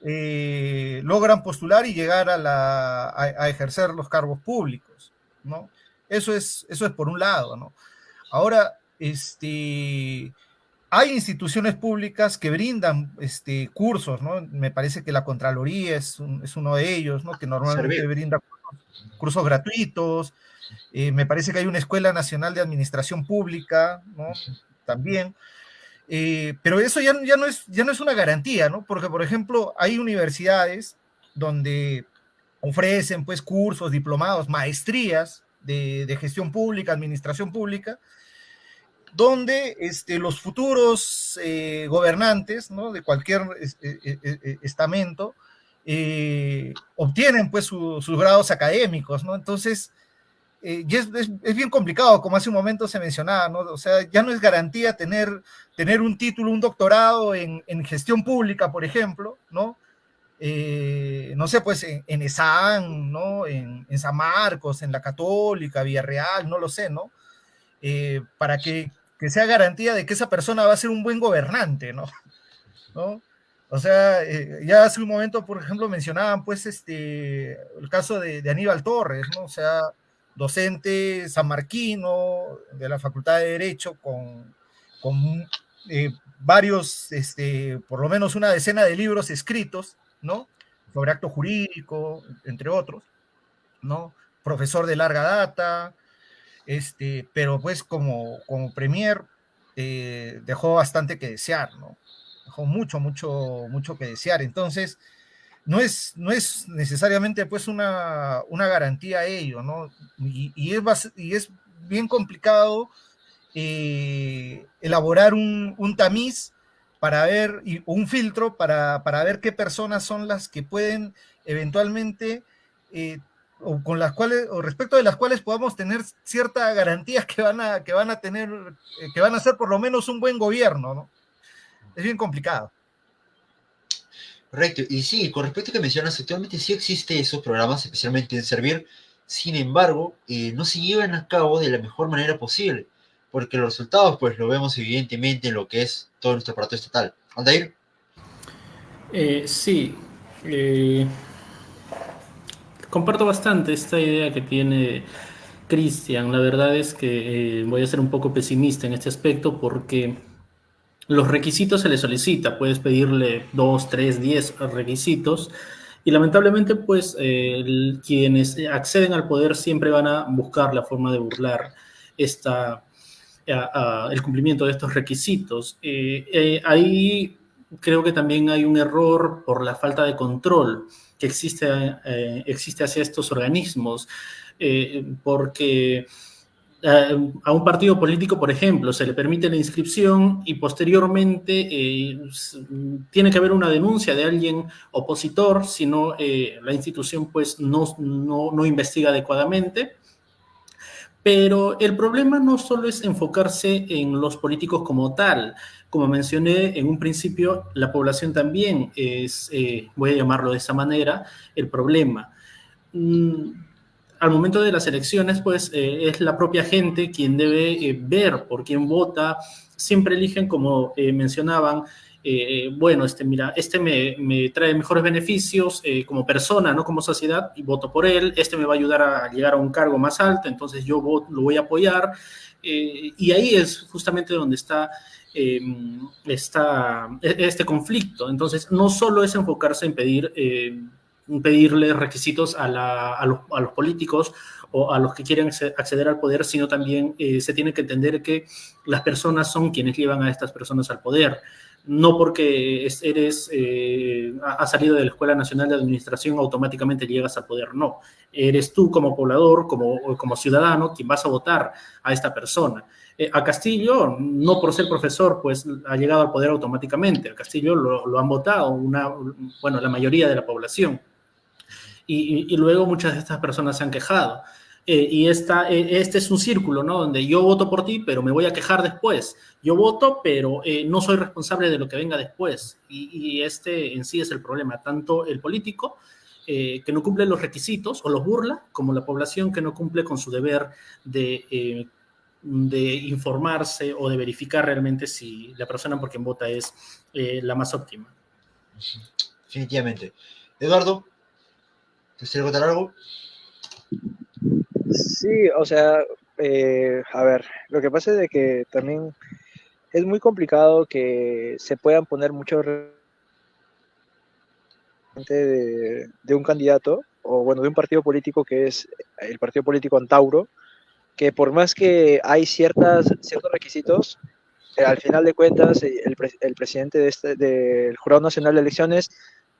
Speaker 4: logran postular y llegar a ejercer los cargos públicos, ¿no? Eso es por un lado, ¿no? Ahora, hay instituciones públicas que brindan cursos, ¿no? Me parece que la Contraloría es uno de ellos, ¿no?, que normalmente brinda cursos gratuitos. Me parece que hay una Escuela Nacional de Administración Pública, ¿no?, también. Pero eso ya no es una garantía, ¿no? Porque, por ejemplo, hay universidades donde ofrecen, pues, cursos, diplomados, maestrías de gestión pública, administración pública, donde los futuros gobernantes, ¿no?, de cualquier estamento, obtienen, pues, sus grados académicos, ¿no? Entonces, y es bien complicado, como hace un momento se mencionaba, ¿no? O sea, ya no es garantía tener un título, un doctorado en gestión pública, por ejemplo, ¿no? No sé, pues en ESAN, ¿no?, en San Marcos, en la Católica, Villarreal, no lo sé, ¿no? Para que que sea garantía de que esa persona va a ser un buen gobernante, ¿no? ¿No? O sea, ya hace un momento, por ejemplo, mencionaban pues el caso de Aníbal Torres, ¿no? O sea, docente sanmarquino de la Facultad de Derecho con varios, por lo menos una decena de libros escritos, ¿no? Sobre acto jurídico, entre otros, ¿no? Profesor de larga data, pero pues como premier dejó bastante que desear, ¿no? Dejó mucho que desear. Entonces, no es necesariamente pues una garantía a ello, ¿no? Y es bien complicado elaborar un tamiz para ver, y un filtro para ver qué personas son las que pueden eventualmente o con las cuales, o respecto de las cuales podamos tener ciertas garantías que van a tener, que van a ser por lo menos un buen gobierno, ¿no? Es bien complicado.
Speaker 1: Correcto, y sí, con respecto a que mencionas, actualmente sí existe esos programas, especialmente en Servir, sin embargo, no se llevan a cabo de la mejor manera posible, porque los resultados, pues, lo vemos evidentemente en lo que es todo nuestro aparato estatal. Aldair.
Speaker 2: Sí, eh, comparto bastante esta idea que tiene Cristian. La verdad es que voy a ser un poco pesimista en este aspecto porque los requisitos se le solicita, puedes pedirle 2, 3, 10 requisitos y lamentablemente pues quienes acceden al poder siempre van a buscar la forma de burlar esta, el cumplimiento de estos requisitos. Ahí creo que también hay un error por la falta de control que existe hacia estos organismos, porque a un partido político, por ejemplo, se le permite la inscripción y posteriormente tiene que haber una denuncia de alguien opositor, si no la institución pues no investiga adecuadamente. Pero el problema no solo es enfocarse en los políticos como tal. Como mencioné en un principio, la población también es, voy a llamarlo de esa manera, el problema. Al momento de las elecciones, pues es la propia gente quien debe ver por quién vota. Siempre eligen, como mencionaban, bueno, mira, me trae mejores beneficios como persona, no como sociedad, y voto por él. Me va a ayudar a llegar a un cargo más alto, entonces yo lo voy a apoyar. Y ahí es justamente donde está este conflicto. Entonces, no solo es enfocarse en pedirle requisitos a los políticos o a los que quieren acceder al poder, sino también se tiene que entender que las personas son quienes llevan a estas personas al poder. No porque has salido de la Escuela Nacional de Administración automáticamente llegas al poder, no. Eres tú como poblador, como ciudadano, quien vas a votar a esta persona. A Castillo, no por ser profesor, pues ha llegado al poder automáticamente. A Castillo lo han votado la mayoría de la población. Y luego muchas de estas personas se han quejado. Este es un círculo, ¿no? Donde yo voto por ti, pero me voy a quejar después. Yo voto, pero no soy responsable de lo que venga después. Y este en sí es el problema. Tanto el político, que no cumple los requisitos o los burla, como la población que no cumple con su deber de informarse o de verificar realmente si la persona por quien vota es la más óptima.
Speaker 1: Definitivamente. Eduardo, ¿quieres contar algo?
Speaker 5: Sí, o sea, a ver, lo que pasa es de que también es muy complicado que se puedan poner muchos de un candidato, o bueno, de un partido político que es el partido político Antauro, que por más que hay ciertos requisitos, al final de cuentas el presidente del Jurado Nacional de Elecciones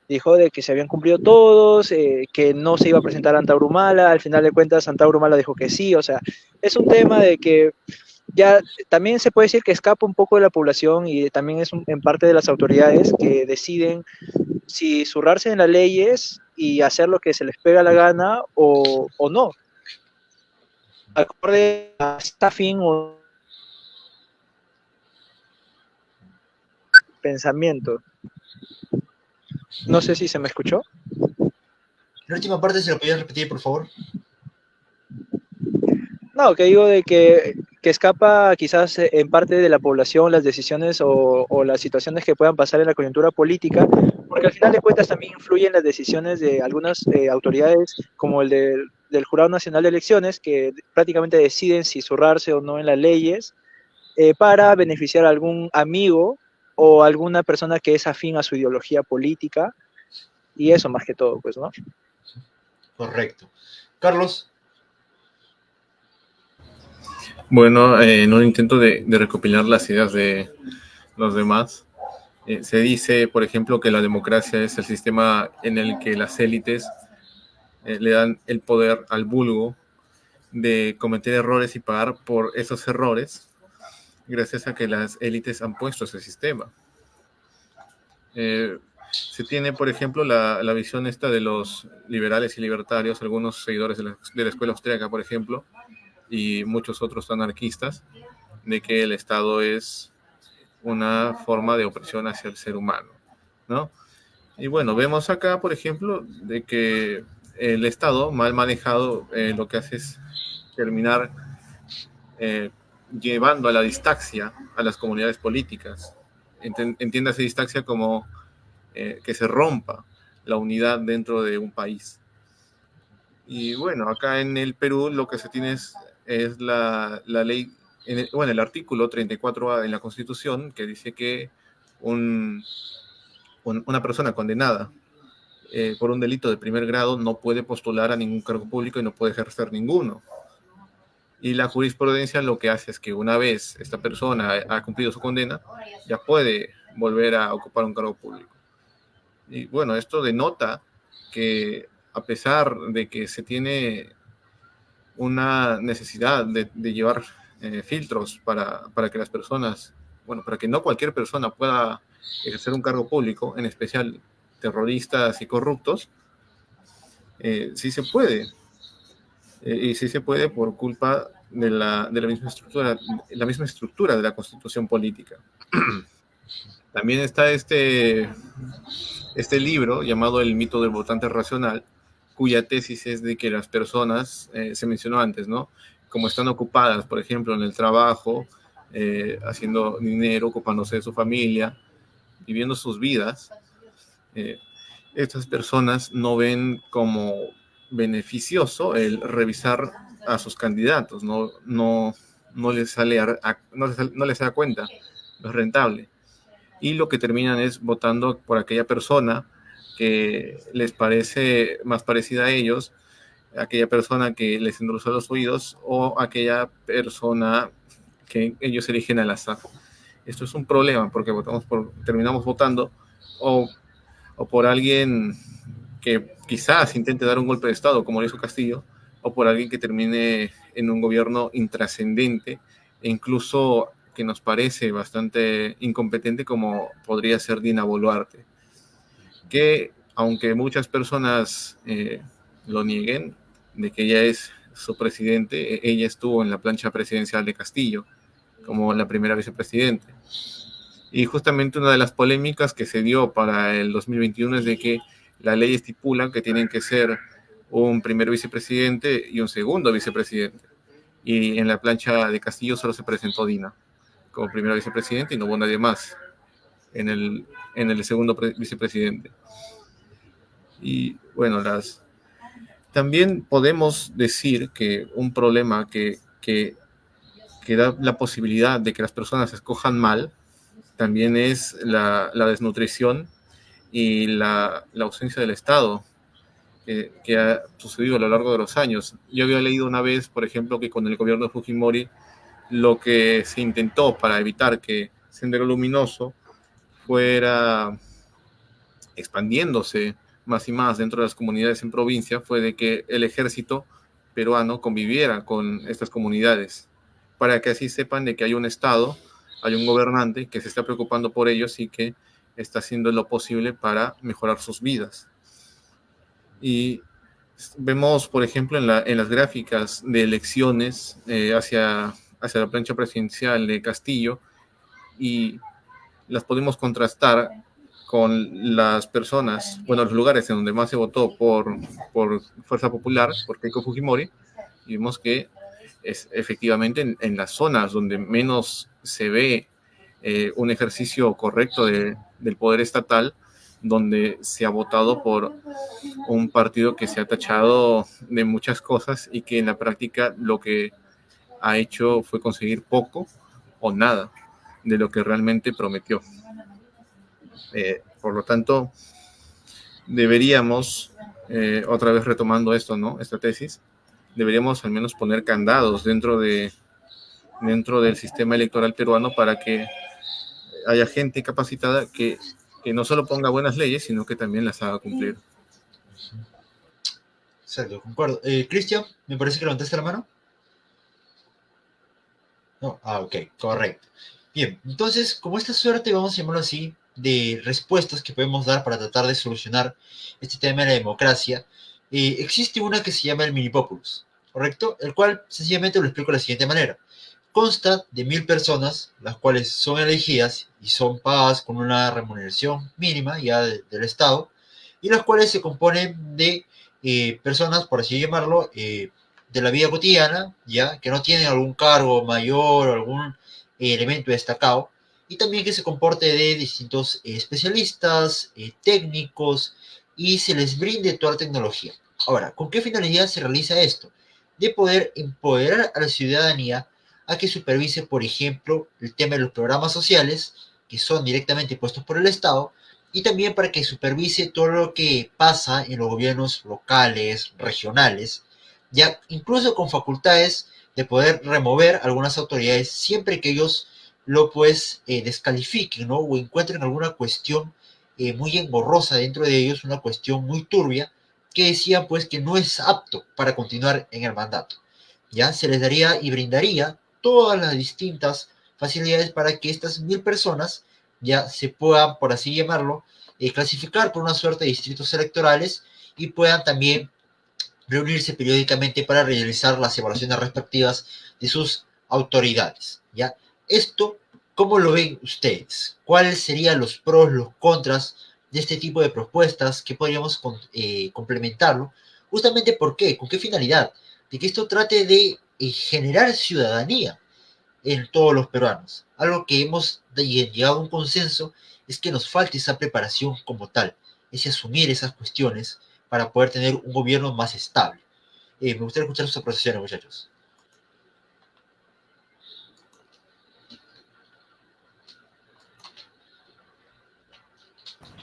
Speaker 5: dijo de que se habían cumplido todos, que no se iba a presentar Antauro Humala. Al final de cuentas Antauro Humala dijo que sí. O sea, es un tema de que ya también se puede decir que escapa un poco de la población y también es en parte de las autoridades que deciden si zurrarse en las leyes y hacer lo que se les pega la gana o no, acorde a esta fin o pensamiento. No sé si se me escuchó.
Speaker 1: La última parte, ¿se la podías repetir, por favor?
Speaker 5: No, que digo de que que escapa quizás en parte de la población las decisiones o las situaciones que puedan pasar en la coyuntura política, porque al final de cuentas también influyen las decisiones de algunas autoridades como del Jurado Nacional de Elecciones, que prácticamente deciden si zurrarse o no en las leyes para beneficiar a algún amigo o alguna persona que es afín a su ideología política, y eso más que todo, pues, ¿no?
Speaker 1: Correcto. Carlos.
Speaker 3: Bueno, en un intento de recopilar las ideas de los demás, se dice, por ejemplo, que la democracia es el sistema en el que las élites le dan el poder al vulgo de cometer errores y pagar por esos errores, gracias a que las élites han puesto ese sistema. Se tiene, por ejemplo, la visión esta de los liberales y libertarios, algunos seguidores de la escuela austríaca, por ejemplo, y muchos otros anarquistas, de que el Estado es una forma de opresión hacia el ser humano, ¿no? Y bueno, vemos acá, por ejemplo, de que el Estado, mal manejado, lo que hace es terminar llevando a la distancia a las comunidades políticas. Entiéndase distancia como que se rompa la unidad dentro de un país. Y bueno, acá en el Perú lo que se tiene es la ley, el artículo 34A en la Constitución, que dice que una persona condenada por un delito de primer grado no puede postular a ningún cargo público y no puede ejercer ninguno. Y la jurisprudencia lo que hace es que una vez esta persona ha cumplido su condena, ya puede volver a ocupar un cargo público. Y bueno, esto denota que a pesar de que se tiene una necesidad de llevar filtros para que las personas, bueno, para que no cualquier persona pueda ejercer un cargo público, en especial terroristas y corruptos, sí se puede. Y sí se puede por culpa de la misma estructura de la Constitución política. También está este libro llamado El mito del votante racional, cuya tesis es de que las personas, se mencionó antes, ¿no? Como están ocupadas, por ejemplo, en el trabajo, haciendo dinero, ocupándose de su familia, viviendo sus vidas, estas personas no ven como beneficioso el revisar a sus candidatos, no les sale no les da cuenta, no es rentable. Y lo que terminan es votando por aquella persona que les parece más parecida a ellos, aquella persona que les endulza los oídos o aquella persona que ellos eligen al azar. Esto es un problema porque terminamos votando o por alguien que quizás intente dar un golpe de Estado, como lo hizo Castillo, o por alguien que termine en un gobierno intrascendente e incluso que nos parece bastante incompetente, como podría ser Dina Boluarte, que aunque muchas personas lo nieguen, de que ella es su presidente, ella estuvo en la plancha presidencial de Castillo como la primera vicepresidente. Y justamente una de las polémicas que se dio para el 2021 es de que la ley estipula que tienen que ser un primer vicepresidente y un segundo vicepresidente. Y en la plancha de Castillo solo se presentó Dina como primera vicepresidente y no hubo nadie más en el segundo vicepresidente. Y bueno, también podemos decir que un problema que da la posibilidad de que las personas escojan mal también es la desnutrición y la ausencia del Estado que ha sucedido a lo largo de los años. Yo había leído una vez, por ejemplo, que con el gobierno de Fujimori lo que se intentó para evitar que Sendero Luminoso fuera expandiéndose más y más dentro de las comunidades en provincia fue de que el ejército peruano conviviera con estas comunidades, para que así sepan de que hay un Estado, hay un gobernante que se está preocupando por ellos y que está haciendo lo posible para mejorar sus vidas. Y vemos, por ejemplo, en las gráficas de elecciones hacia la plancha presidencial de Castillo, y las podemos contrastar con las personas, bueno, los lugares en donde más se votó por Fuerza Popular, por Keiko Fujimori, y vemos que es efectivamente en las zonas donde menos se ve un ejercicio correcto del poder estatal, donde se ha votado por un partido que se ha tachado de muchas cosas y que en la práctica lo que ha hecho fue conseguir poco o nada de lo que realmente prometió. Por lo tanto, deberíamos, otra vez retomando esto, ¿no? Esta tesis, deberíamos al menos poner candados dentro del sistema electoral peruano para que haya gente capacitada que no solo ponga buenas leyes, sino que también las haga cumplir.
Speaker 1: Exacto, concuerdo. Cristian, me parece que levantaste la mano. No, ok, correcto. Bien, entonces, como esta suerte, vamos a llamarlo así, de respuestas que podemos dar para tratar de solucionar este tema de la democracia, existe una que se llama el mini populus, ¿correcto? El cual sencillamente lo explico de la siguiente manera. Consta de 1000 personas, las cuales son elegidas y son pagadas con una remuneración mínima ya del Estado, y las cuales se componen de personas, por así llamarlo, de la vida cotidiana, ya que no tienen algún cargo mayor o algún elemento destacado, y también que se comporte de distintos especialistas, técnicos, y se les brinde toda la tecnología. Ahora, ¿con qué finalidad se realiza esto? De poder empoderar a la ciudadanía a que supervise, por ejemplo, el tema de los programas sociales, que son directamente puestos por el Estado, y también para que supervise todo lo que pasa en los gobiernos locales, regionales, ya incluso con facultades de poder remover algunas autoridades siempre que ellos lo pues descalifiquen, ¿no? O encuentren alguna cuestión muy engorrosa dentro de ellos, una cuestión muy turbia, que decían pues que no es apto para continuar en el mandato. Ya se les daría y brindaría todas las distintas facilidades para que estas 1000 personas ya se puedan, por así llamarlo, clasificar por una suerte de distritos electorales y puedan también reunirse periódicamente para realizar las evaluaciones respectivas de sus autoridades. ¿Ya? Esto, ¿cómo lo ven ustedes? ¿Cuáles serían los pros, los contras de este tipo de propuestas que podríamos complementarlo? Justamente, ¿por qué? ¿Con qué finalidad? De que esto trate de generar ciudadanía en todos los peruanos. Algo que hemos llegado a un consenso es que nos falta esa preparación como tal, ese asumir esas cuestiones para poder tener un gobierno más estable. Me gustaría escuchar sus apreciaciones, muchachos.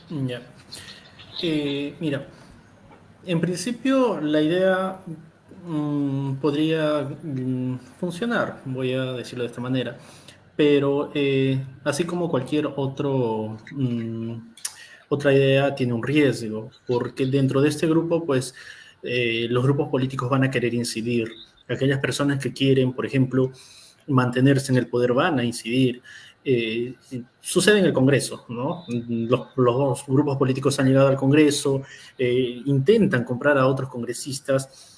Speaker 2: Ya. Mira, en principio la idea podría funcionar, voy a decirlo de esta manera, pero así como cualquier otra idea tiene un riesgo, porque dentro de este grupo, pues, los grupos políticos van a querer incidir. Aquellas personas que quieren, por ejemplo, mantenerse en el poder van a incidir. Sucede en el Congreso, ¿no? Los dos grupos políticos han llegado al Congreso, intentan comprar a otros congresistas,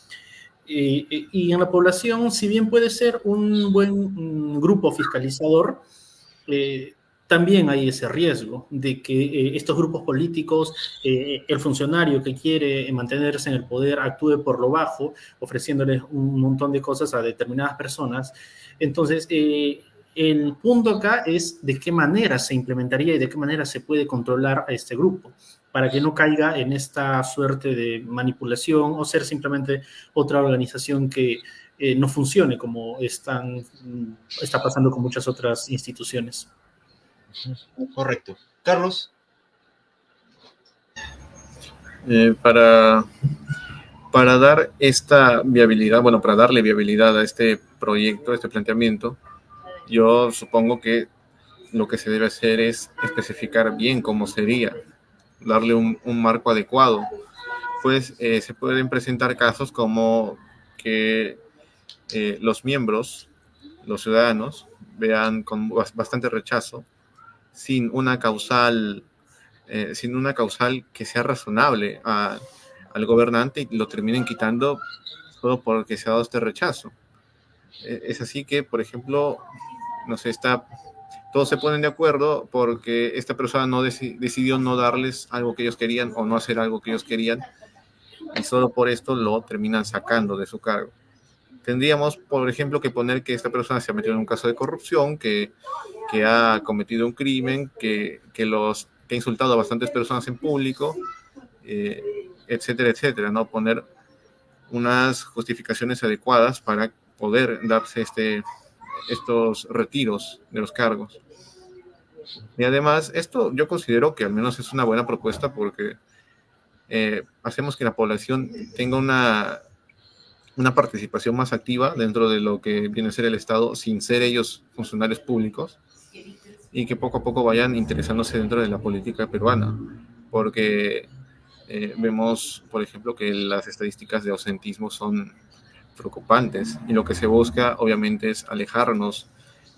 Speaker 2: y en la población, si bien puede ser un buen grupo fiscalizador, también hay ese riesgo de que estos grupos políticos, el funcionario que quiere mantenerse en el poder actúe por lo bajo, ofreciéndoles un montón de cosas a determinadas personas. Entonces, el punto acá es de qué manera se implementaría y de qué manera se puede controlar a este grupo para que no caiga en esta suerte de manipulación o ser simplemente otra organización que no funcione como está pasando con muchas otras instituciones.
Speaker 1: Correcto. Carlos.
Speaker 3: Para dar esta viabilidad, bueno, para darle viabilidad a este proyecto, a este planteamiento, yo supongo que lo que se debe hacer es especificar bien cómo sería, darle un marco adecuado. Pues se pueden presentar casos como que los miembros, los ciudadanos, vean con bastante rechazo sin una causal que sea razonable al gobernante y lo terminen quitando solo porque se ha dado este rechazo. Es así que, por ejemplo, no sé, todos se ponen de acuerdo porque esta persona no decidió no darles algo que ellos querían o no hacer algo que ellos querían y solo por esto lo terminan sacando de su cargo. tendríamos, por ejemplo, que poner que esta persona se ha metido en un caso de corrupción, que ha cometido un crimen, que ha insultado a bastantes personas en público, etcétera, etcétera, ¿no? Poner unas justificaciones adecuadas para poder darse estos retiros de los cargos. Y además, esto yo considero que al menos es una buena propuesta porque hacemos que la población tenga una participación más activa dentro de lo que viene a ser el Estado sin ser ellos funcionarios públicos y que poco a poco vayan interesándose dentro de la política peruana. Porque vemos, por ejemplo, que las estadísticas de ausentismo son preocupantes y lo que se busca obviamente es alejarnos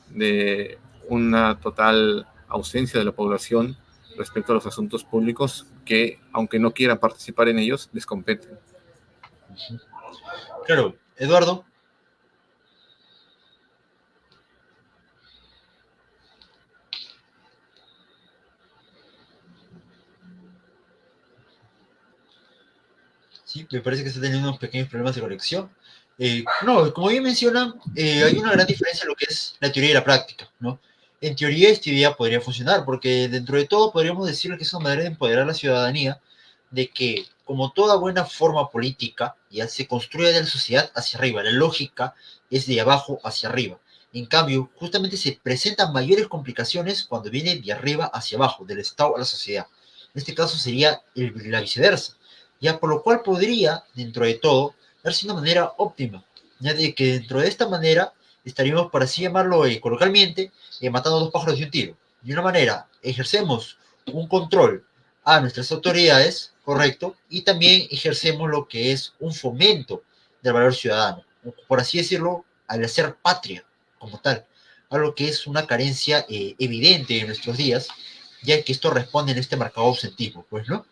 Speaker 3: de una total ausencia de la población respecto a los asuntos públicos que, aunque no quieran participar en ellos, les competen.
Speaker 1: Claro, Eduardo. Sí, me parece que está teniendo unos pequeños problemas de conexión. No, como bien mencionan, hay una gran diferencia en lo que es la teoría y la práctica, ¿no? En teoría esta idea podría funcionar, porque dentro de todo podríamos decir que es una manera de empoderar a la ciudadanía de que, como toda buena forma política, ya se construye de la sociedad hacia arriba. La lógica es de abajo hacia arriba. En cambio, justamente se presentan mayores complicaciones cuando viene de arriba hacia abajo, del Estado a la sociedad. En este caso sería la viceversa, ya por lo cual podría, dentro de todo, darse una manera óptima, ya de que dentro de esta manera estaríamos, por así llamarlo coloquialmente, matando dos pájaros de un tiro. De una manera, ejercemos un control a nuestras autoridades, correcto, y también ejercemos lo que es un fomento del valor ciudadano, por así decirlo, al hacer patria como tal, algo que es una carencia evidente en nuestros días, ya que esto responde en este marcado ausentismo, pues, ¿no?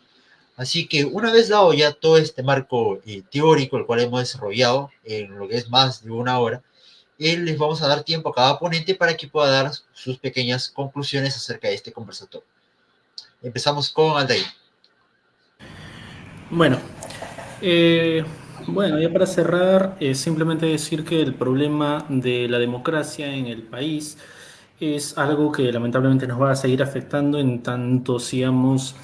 Speaker 1: Así que una vez dado ya todo este marco teórico, el cual hemos desarrollado en lo que es más de una hora, les vamos a dar tiempo a cada ponente para que pueda dar sus pequeñas conclusiones acerca de este conversatorio. Empezamos con Aldair.
Speaker 2: Bueno, ya para cerrar, simplemente decir que el problema de la democracia en el país es algo que lamentablemente nos va a seguir afectando en tanto sigamos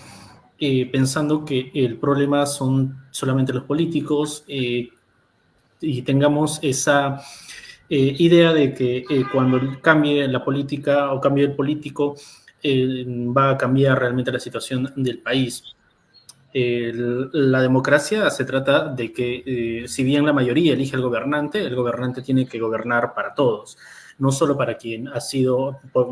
Speaker 2: pensando que el problema son solamente los políticos y tengamos esa idea de que cuando cambie la política o cambie el político va a cambiar realmente la situación del país. La democracia se trata de que si bien la mayoría elige al gobernante, el gobernante tiene que gobernar para todos, no solo para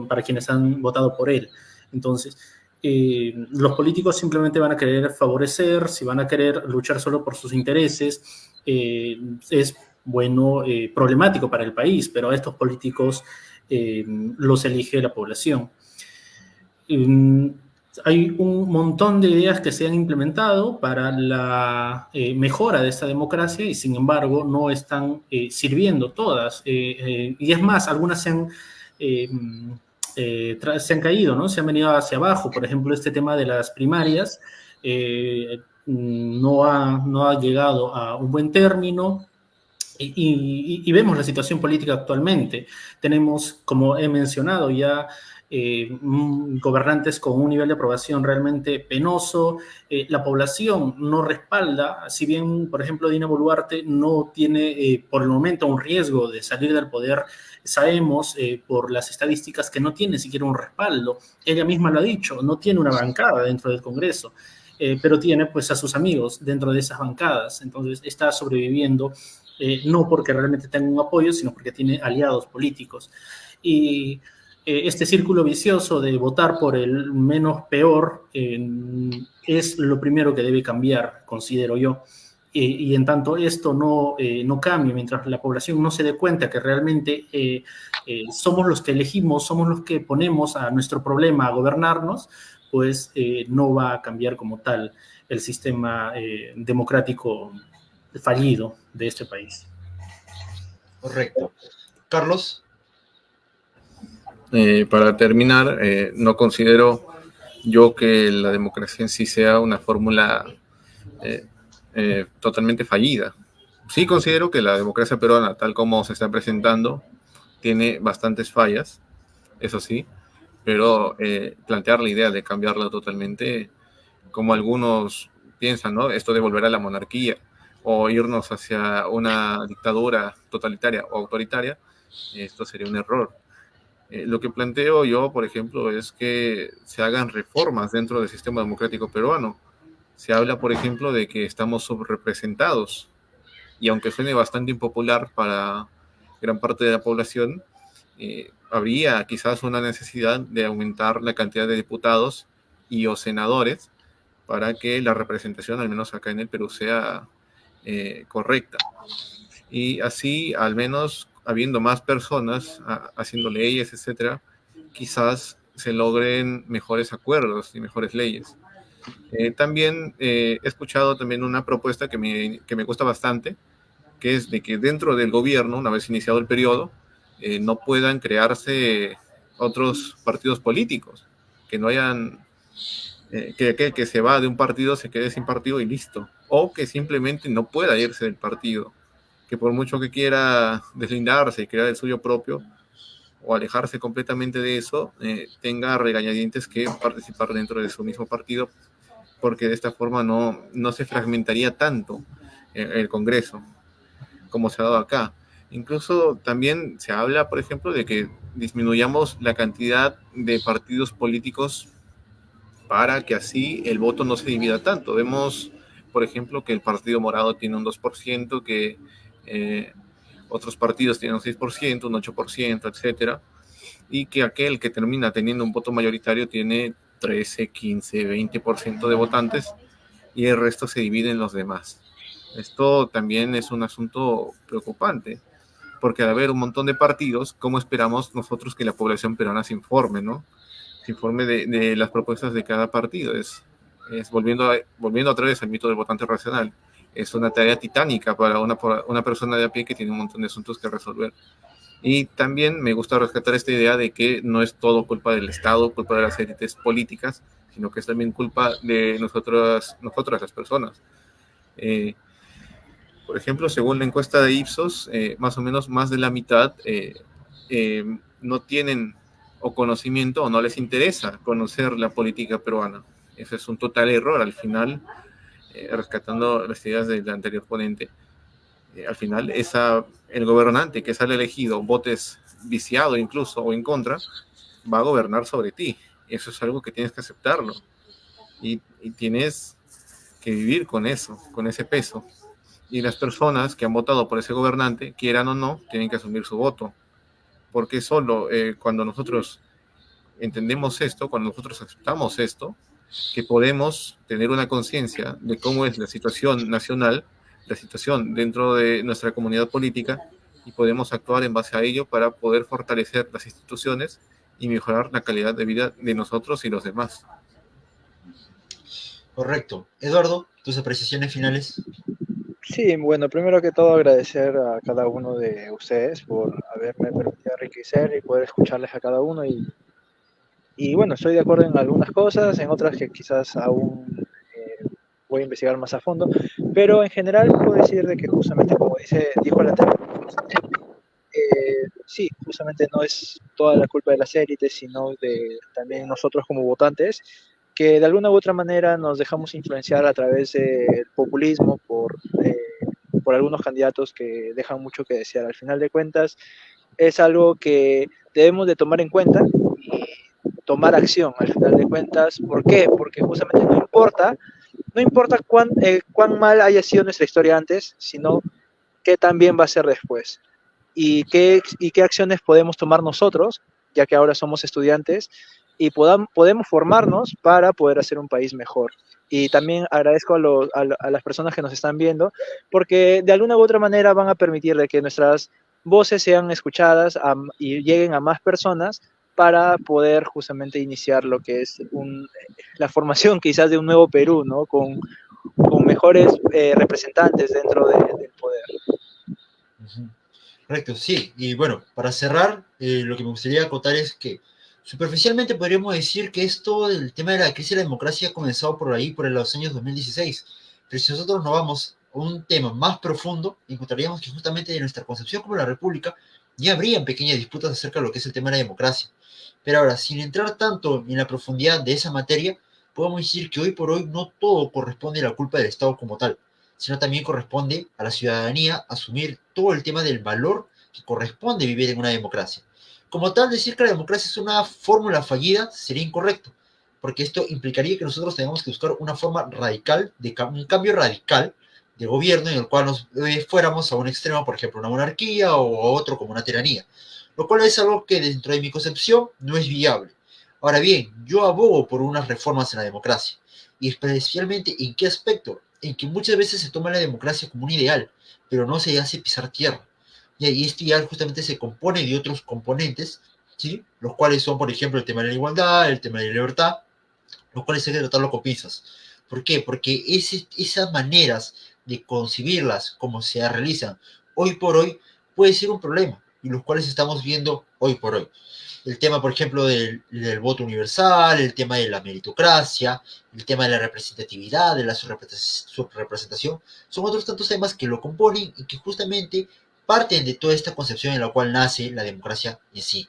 Speaker 2: para quienes han votado por él. Entonces, los políticos simplemente van a querer favorecer, si van a querer luchar solo por sus intereses, es problemático para el país, pero a estos políticos los elige la población. Hay un montón de ideas que se han implementado para la mejora de esta democracia y sin embargo no están sirviendo todas. Y es más, algunas se han caído, ¿no? Se han venido hacia abajo. Por ejemplo, este tema de las primarias no ha llegado a un buen término. Y vemos la situación política actualmente. Tenemos, como he mencionado ya, gobernantes con un nivel de aprobación realmente penoso. La población no respalda, si bien, por ejemplo, Dina Boluarte no tiene por el momento un riesgo de salir del poder, sabemos por las estadísticas que no tiene siquiera un respaldo. Ella misma lo ha dicho, no tiene una bancada dentro del Congreso. Pero tiene pues a sus amigos dentro de esas bancadas, entonces está sobreviviendo no porque realmente tenga un apoyo, sino porque tiene aliados políticos. Y este círculo vicioso de votar por el menos peor es lo primero que debe cambiar, considero yo. Y en tanto esto no cambie, mientras la población no se dé cuenta que realmente somos los que elegimos, somos los que ponemos a nuestro problema a gobernarnos, pues no va a cambiar como tal el sistema democrático fallido de este país.
Speaker 1: Correcto. Carlos.
Speaker 3: Para terminar, no considero yo que la democracia en sí sea una fórmula totalmente fallida. Sí considero que la democracia peruana, tal como se está presentando, tiene bastantes fallas, eso sí, pero plantear la idea de cambiarla totalmente, como algunos piensan, ¿no? Esto de volver a la monarquía o irnos hacia una dictadura totalitaria o autoritaria, esto sería un error. Lo que planteo yo, por ejemplo, es que se hagan reformas dentro del sistema democrático peruano. Se habla, por ejemplo, de que estamos subrepresentados y aunque suene bastante impopular para gran parte de la población, habría quizás una necesidad de aumentar la cantidad de diputados y o senadores para que la representación, al menos acá en el Perú, sea correcta. Y así, al menos habiendo más personas haciendo leyes, etcétera, quizás se logren mejores acuerdos y mejores leyes. También he escuchado también una propuesta que me gusta bastante, que es de que dentro del gobierno, una vez iniciado el periodo, no puedan crearse otros partidos políticos, que no hayan, que aquel que se va de un partido se quede sin partido y listo, o que simplemente no pueda irse del partido, que por mucho que quiera deslindarse y crear el suyo propio, o alejarse completamente de eso, tenga regañadientes que participar dentro de su mismo partido, porque de esta forma no se fragmentaría tanto el Congreso como se ha dado acá. Incluso también se habla, por ejemplo, de que disminuyamos la cantidad de partidos políticos para que así el voto no se divida tanto. Vemos, por ejemplo, que el Partido Morado tiene un 2%, que otros partidos tienen un 6%, un 8%, etcétera, y que aquel que termina teniendo un voto mayoritario tiene 13, 15, 20% de votantes y el resto se divide en los demás. Esto también es un asunto preocupante, porque al haber un montón de partidos, ¿cómo esperamos nosotros que la población peruana se informe, ¿no? Se informe de las propuestas de cada partido. Es volviendo otra vez al mito del votante racional. Es una tarea titánica para una persona de a pie que tiene un montón de asuntos que resolver. Y también me gusta rescatar esta idea de que no es todo culpa del Estado, culpa de las élites políticas, sino que es también culpa de nosotras las personas. Por ejemplo, según la encuesta de Ipsos, más o menos más de la mitad no tienen o conocimiento o no les interesa conocer la política peruana. Eso es un total error al final, rescatando las ideas del anterior ponente. Al final, el gobernante que sale elegido, votes viciado incluso o en contra, va a gobernar sobre ti. Eso es algo que tienes que aceptarlo. Y tienes que vivir con eso, con ese peso. Y las personas que han votado por ese gobernante, quieran o no, tienen que asumir su voto. Porque solo cuando nosotros entendemos esto, cuando nosotros aceptamos esto, que podemos tener una conciencia de cómo es la situación nacional, la situación dentro de nuestra comunidad política, y podemos actuar en base a ello para poder fortalecer las instituciones y mejorar la calidad de vida de nosotros y los demás.
Speaker 1: Correcto. Eduardo, tus apreciaciones finales.
Speaker 5: Sí, bueno, primero que todo agradecer a cada uno de ustedes por haberme permitido enriquecer y poder escucharles a cada uno y bueno, estoy de acuerdo en algunas cosas, en otras que quizás aún voy a investigar más a fondo, pero en general puedo decir de que justamente como dijo el anterior, sí, justamente no es toda la culpa de las élites, sino de también nosotros como votantes, que de alguna u otra manera nos dejamos influenciar a través del populismo por algunos candidatos que dejan mucho que desear. Al final de cuentas, es algo que debemos de tomar en cuenta y tomar acción al final de cuentas. ¿Por qué? Porque justamente no importa cuán mal haya sido nuestra historia antes, sino qué tan bien va a ser después. Y qué acciones podemos tomar nosotros, ya que ahora somos estudiantes, y podemos formarnos para poder hacer un país mejor. Y también agradezco a las personas que nos están viendo, porque de alguna u otra manera van a permitir de que nuestras voces sean escuchadas y lleguen a más personas para poder justamente iniciar lo que es la formación quizás de un nuevo Perú, ¿no? Con mejores representantes dentro del poder.
Speaker 1: Correcto, sí. Y bueno, para cerrar, lo que me gustaría acotar es que superficialmente podríamos decir que esto del tema de la crisis de la democracia ha comenzado por ahí, por los años 2016. Pero si nosotros nos vamos un tema más profundo, encontraríamos que justamente de nuestra concepción como la República ya habrían pequeñas disputas acerca de lo que es el tema de la democracia. Pero ahora, sin entrar tanto en la profundidad de esa materia, podemos decir que hoy por hoy no todo corresponde a la culpa del Estado como tal, sino también corresponde a la ciudadanía asumir todo el tema del valor que corresponde vivir en una democracia. Como tal, decir que la democracia es una fórmula fallida sería incorrecto, porque esto implicaría que nosotros tengamos que buscar una forma radical, un cambio radical de gobierno en el cual nos fuéramos a un extremo, por ejemplo, una monarquía o a otro como una tiranía, lo cual es algo que dentro de mi concepción no es viable. Ahora bien, yo abogo por unas reformas en la democracia, y especialmente en qué aspecto, en que muchas veces se toma la democracia como un ideal, pero no se hace pisar tierra. Y este ideal justamente se compone de otros componentes, ¿sí? Los cuales son, por ejemplo, el tema de la igualdad, el tema de la libertad, los cuales hay que tratarlo con pinzas. ¿Por qué? Porque esas maneras de concebirlas como se realizan hoy por hoy puede ser un problema, y los cuales estamos viendo hoy por hoy. El tema, por ejemplo, del voto universal, el tema de la meritocracia, el tema de la representatividad, de la subrepresentación, son otros tantos temas que lo componen y que justamente parten de toda esta concepción en la cual nace la democracia en sí.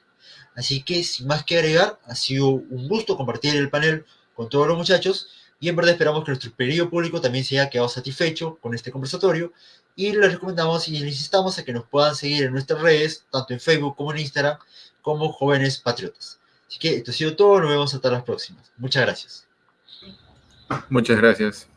Speaker 1: Así que, sin más que agregar, ha sido un gusto compartir el panel con todos los muchachos, y en verdad esperamos que nuestro querido público también se haya quedado satisfecho con este conversatorio, y les recomendamos y les instamos a que nos puedan seguir en nuestras redes, tanto en Facebook como en Instagram, como Jóvenes Patriotas. Así que esto ha sido todo, nos vemos hasta las próximas. Muchas gracias.
Speaker 3: Muchas gracias.